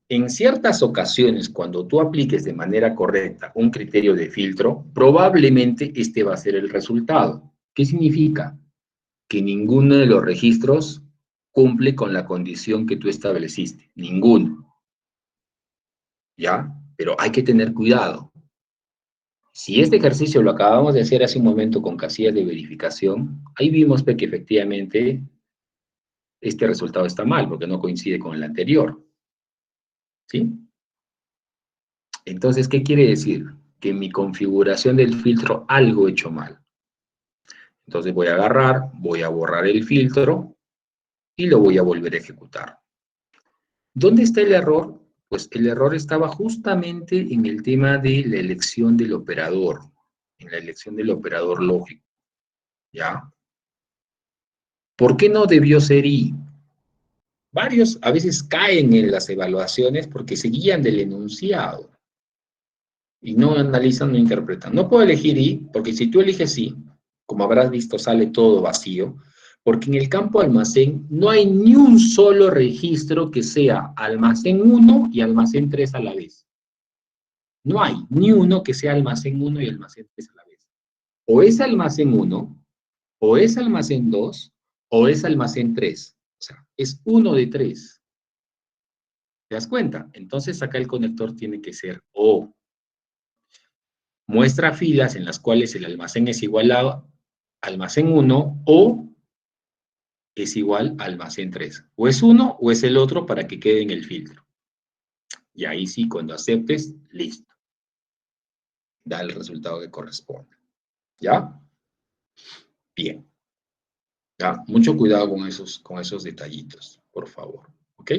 en ciertas ocasiones, cuando tú apliques de manera correcta un criterio de filtro, probablemente este va a ser el resultado. ¿Qué significa? Que ninguno de los registros cumple con la condición que tú estableciste. Ninguno. ¿Ya? Pero hay que tener cuidado. Si este ejercicio lo acabamos de hacer hace un momento con casillas de verificación, ahí vimos que efectivamente este resultado está mal porque no coincide con el anterior. ¿Sí? Entonces, ¿qué quiere decir? Que en mi configuración del filtro algo he hecho mal. Entonces voy a agarrar, voy a borrar el filtro y lo voy a volver a ejecutar. ¿Dónde está el error? Pues el error estaba justamente en el tema de la elección del operador, en la elección del operador lógico. ¿Ya? ¿Por qué no debió ser I? Varios a veces caen en las evaluaciones porque se guían del enunciado y no analizan, no interpretan. No puedo elegir I, porque si tú eliges I, como habrás visto, sale todo vacío, porque en el campo almacén no hay ni un solo registro que sea almacén 1 y almacén 3 a la vez. No hay ni uno que sea almacén 1 y almacén 3 a la vez. O es almacén 1, o es almacén 2, o es almacén 3. O sea, es uno de 3. ¿Te das cuenta? Entonces acá el conector tiene que ser O. Muestra filas en las cuales el almacén es igual a almacén 1 o es igual a almacén 3. O es uno o es el otro para que quede en el filtro. Y ahí sí, cuando aceptes, listo. Da el resultado que corresponde. ¿Ya? Bien. Ya, mucho cuidado con esos detallitos, por favor. ¿Ok?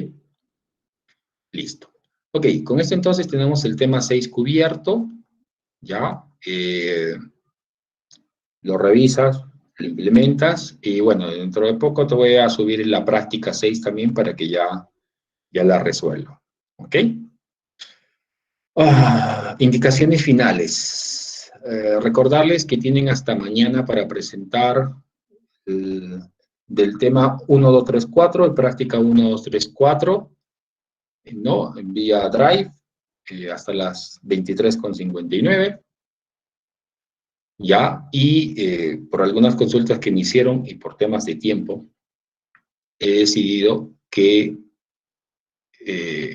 Listo. Ok, con esto entonces tenemos el tema 6 cubierto. ¿Ya? Lo revisas, lo implementas y bueno, dentro de poco te voy a subir la práctica 6 también para que ya la resuelva. ¿Ok? Indicaciones finales. Recordarles que tienen hasta mañana para presentar del tema 1, 2, 3, 4, de práctica 1, 2, 3, 4, ¿no? En vía Drive, hasta las 23:59. Ya, y por algunas consultas que me hicieron y por temas de tiempo, he decidido que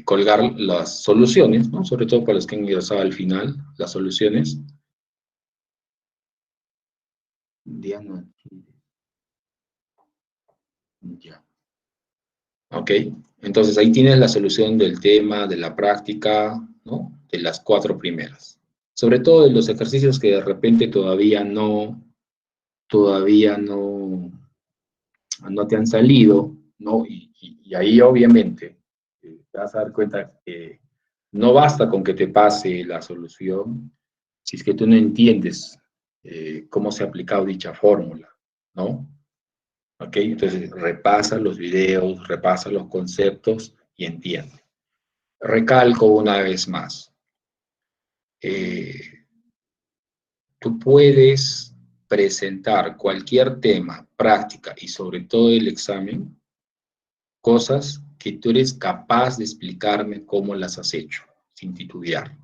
colgar las soluciones, ¿no? Sobre todo para los que han ingresado al final, las soluciones. Diana. Ya. Ok, entonces ahí tienes la solución del tema, de la práctica, ¿no? De las 4 primeras. Sobre todo de los ejercicios que de repente todavía no te han salido, ¿no? Y ahí obviamente te vas a dar cuenta que no basta con que te pase la solución si es que tú no entiendes cómo se ha aplicado dicha fórmula, ¿no? ¿Ok? Entonces repasa los videos, repasa los conceptos y entiende. Recalco una vez más. Tú puedes presentar cualquier tema, práctica y sobre todo el examen, cosas que tú eres capaz de explicarme cómo las has hecho, sin titubear.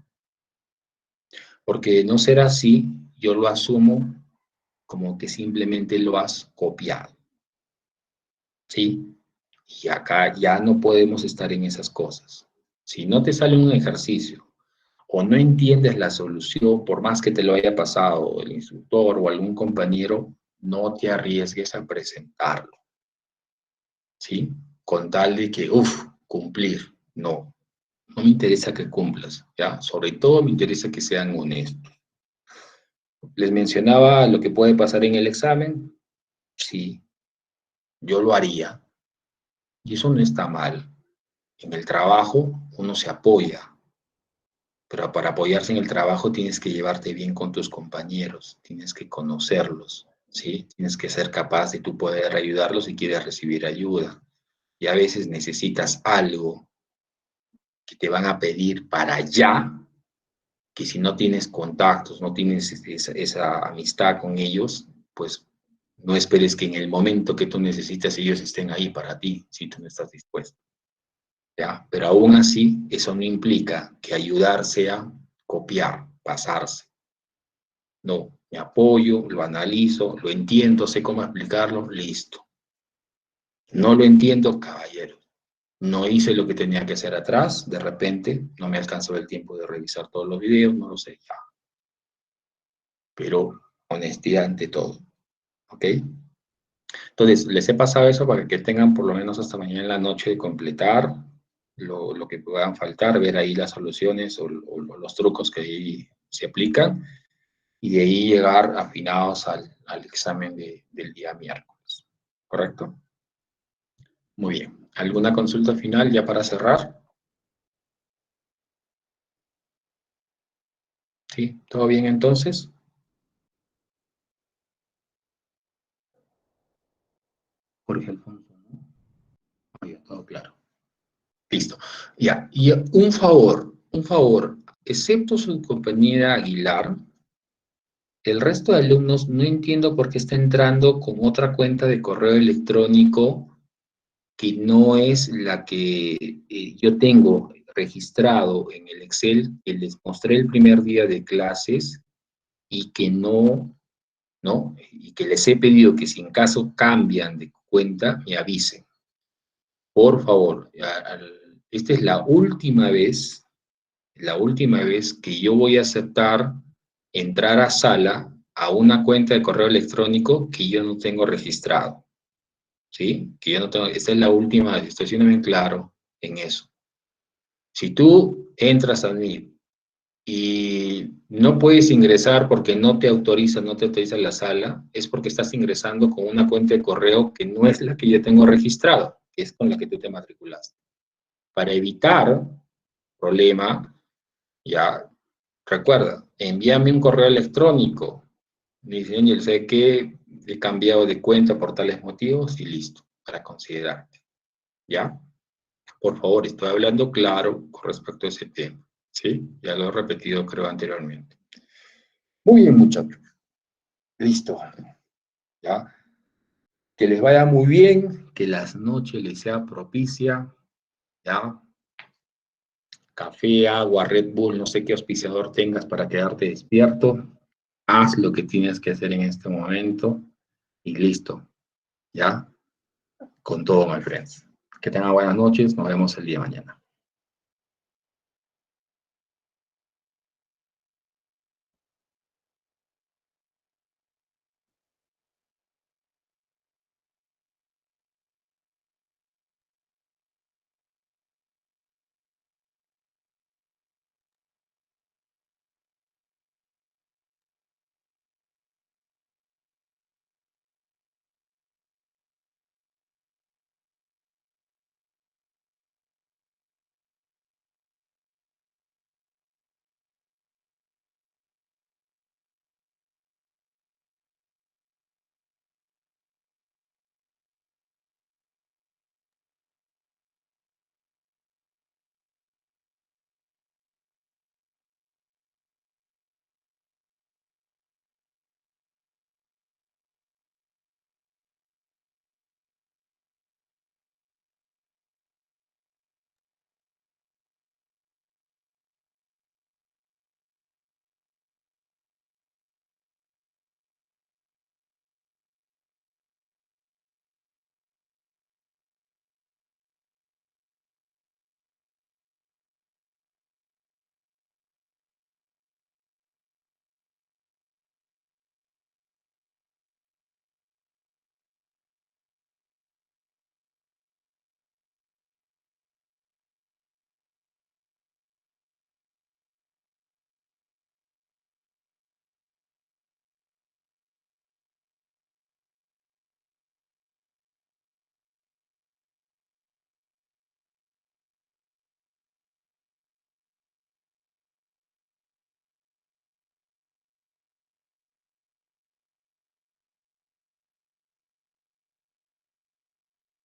Porque de no ser así, yo lo asumo como que simplemente lo has copiado. ¿Sí? Y acá ya no podemos estar en esas cosas. Si no te sale un ejercicio o no entiendes la solución, por más que te lo haya pasado el instructor o algún compañero, no te arriesgues a presentarlo. ¿Sí? Con tal de que, cumplir. No, no me interesa que cumplas, ¿ya? Sobre todo me interesa que sean honestos. Les mencionaba lo que puede pasar en el examen. Sí, yo lo haría. Y eso no está mal. En el trabajo uno se apoya, pero para apoyarse en el trabajo tienes que llevarte bien con tus compañeros, tienes que conocerlos, ¿sí? Tienes que ser capaz de tú poder ayudarlos si quieres recibir ayuda. Y a veces necesitas algo que te van a pedir para allá, que si no tienes contactos, no tienes esa amistad con ellos, pues no esperes que en el momento que tú necesitas ellos estén ahí para ti, si tú no estás dispuesto. ¿Ya? Pero aún así, eso no implica que ayudar sea copiar, pasarse. No, me apoyo, lo analizo, lo entiendo, sé cómo explicarlo, listo. No lo entiendo, caballero. No hice lo que tenía que hacer atrás, de repente no me alcanzó el tiempo de revisar todos los videos, no lo sé, ya. Pero honestidad ante todo, ¿ok? Entonces, les he pasado eso para que tengan por lo menos hasta mañana en la noche de completar lo que puedan faltar, ver ahí las soluciones o los trucos que ahí se aplican, y de ahí llegar afinados al examen del día miércoles. ¿Correcto? Muy bien. ¿Alguna consulta final ya para cerrar? ¿Sí? ¿Todo bien entonces? Jorge Alfonso, ¿no? Ya, todo claro. Listo. Ya, y un favor, excepto su compañera Aguilar, el resto de alumnos no entiendo por qué está entrando con otra cuenta de correo electrónico que no es la que yo tengo registrado en el Excel que les mostré el primer día de clases y que ¿no? Y que les he pedido que si en caso cambian de cuenta, me avisen. Por favor, esta es la última vez que yo voy a aceptar entrar a sala a una cuenta de correo electrónico que yo no tengo registrado, ¿sí? Que yo no tengo, esta es la última vez, estoy siendo bien claro en eso. Si tú entras a mí y no puedes ingresar porque no te autoriza la sala, es porque estás ingresando con una cuenta de correo que no es la que yo tengo registrado, que es con la que tú te matriculaste. Para evitar problema, ya, recuerda, envíame un correo electrónico. Me dicen, y sé que he cambiado de cuenta por tales motivos y listo, para considerarte. ¿Ya? Por favor, estoy hablando claro con respecto a ese tema. ¿Sí? Ya lo he repetido, creo, anteriormente. Muy bien, muchachos. Listo. ¿Ya? Que les vaya muy bien, que las noches les sea propicia. ¿Ya? Café, agua, Red Bull, no sé qué auspiciador tengas para quedarte despierto. Haz lo que tienes que hacer en este momento y listo. ¿Ya? Con todo, my friends. Que tengan buenas noches. Nos vemos el día de mañana.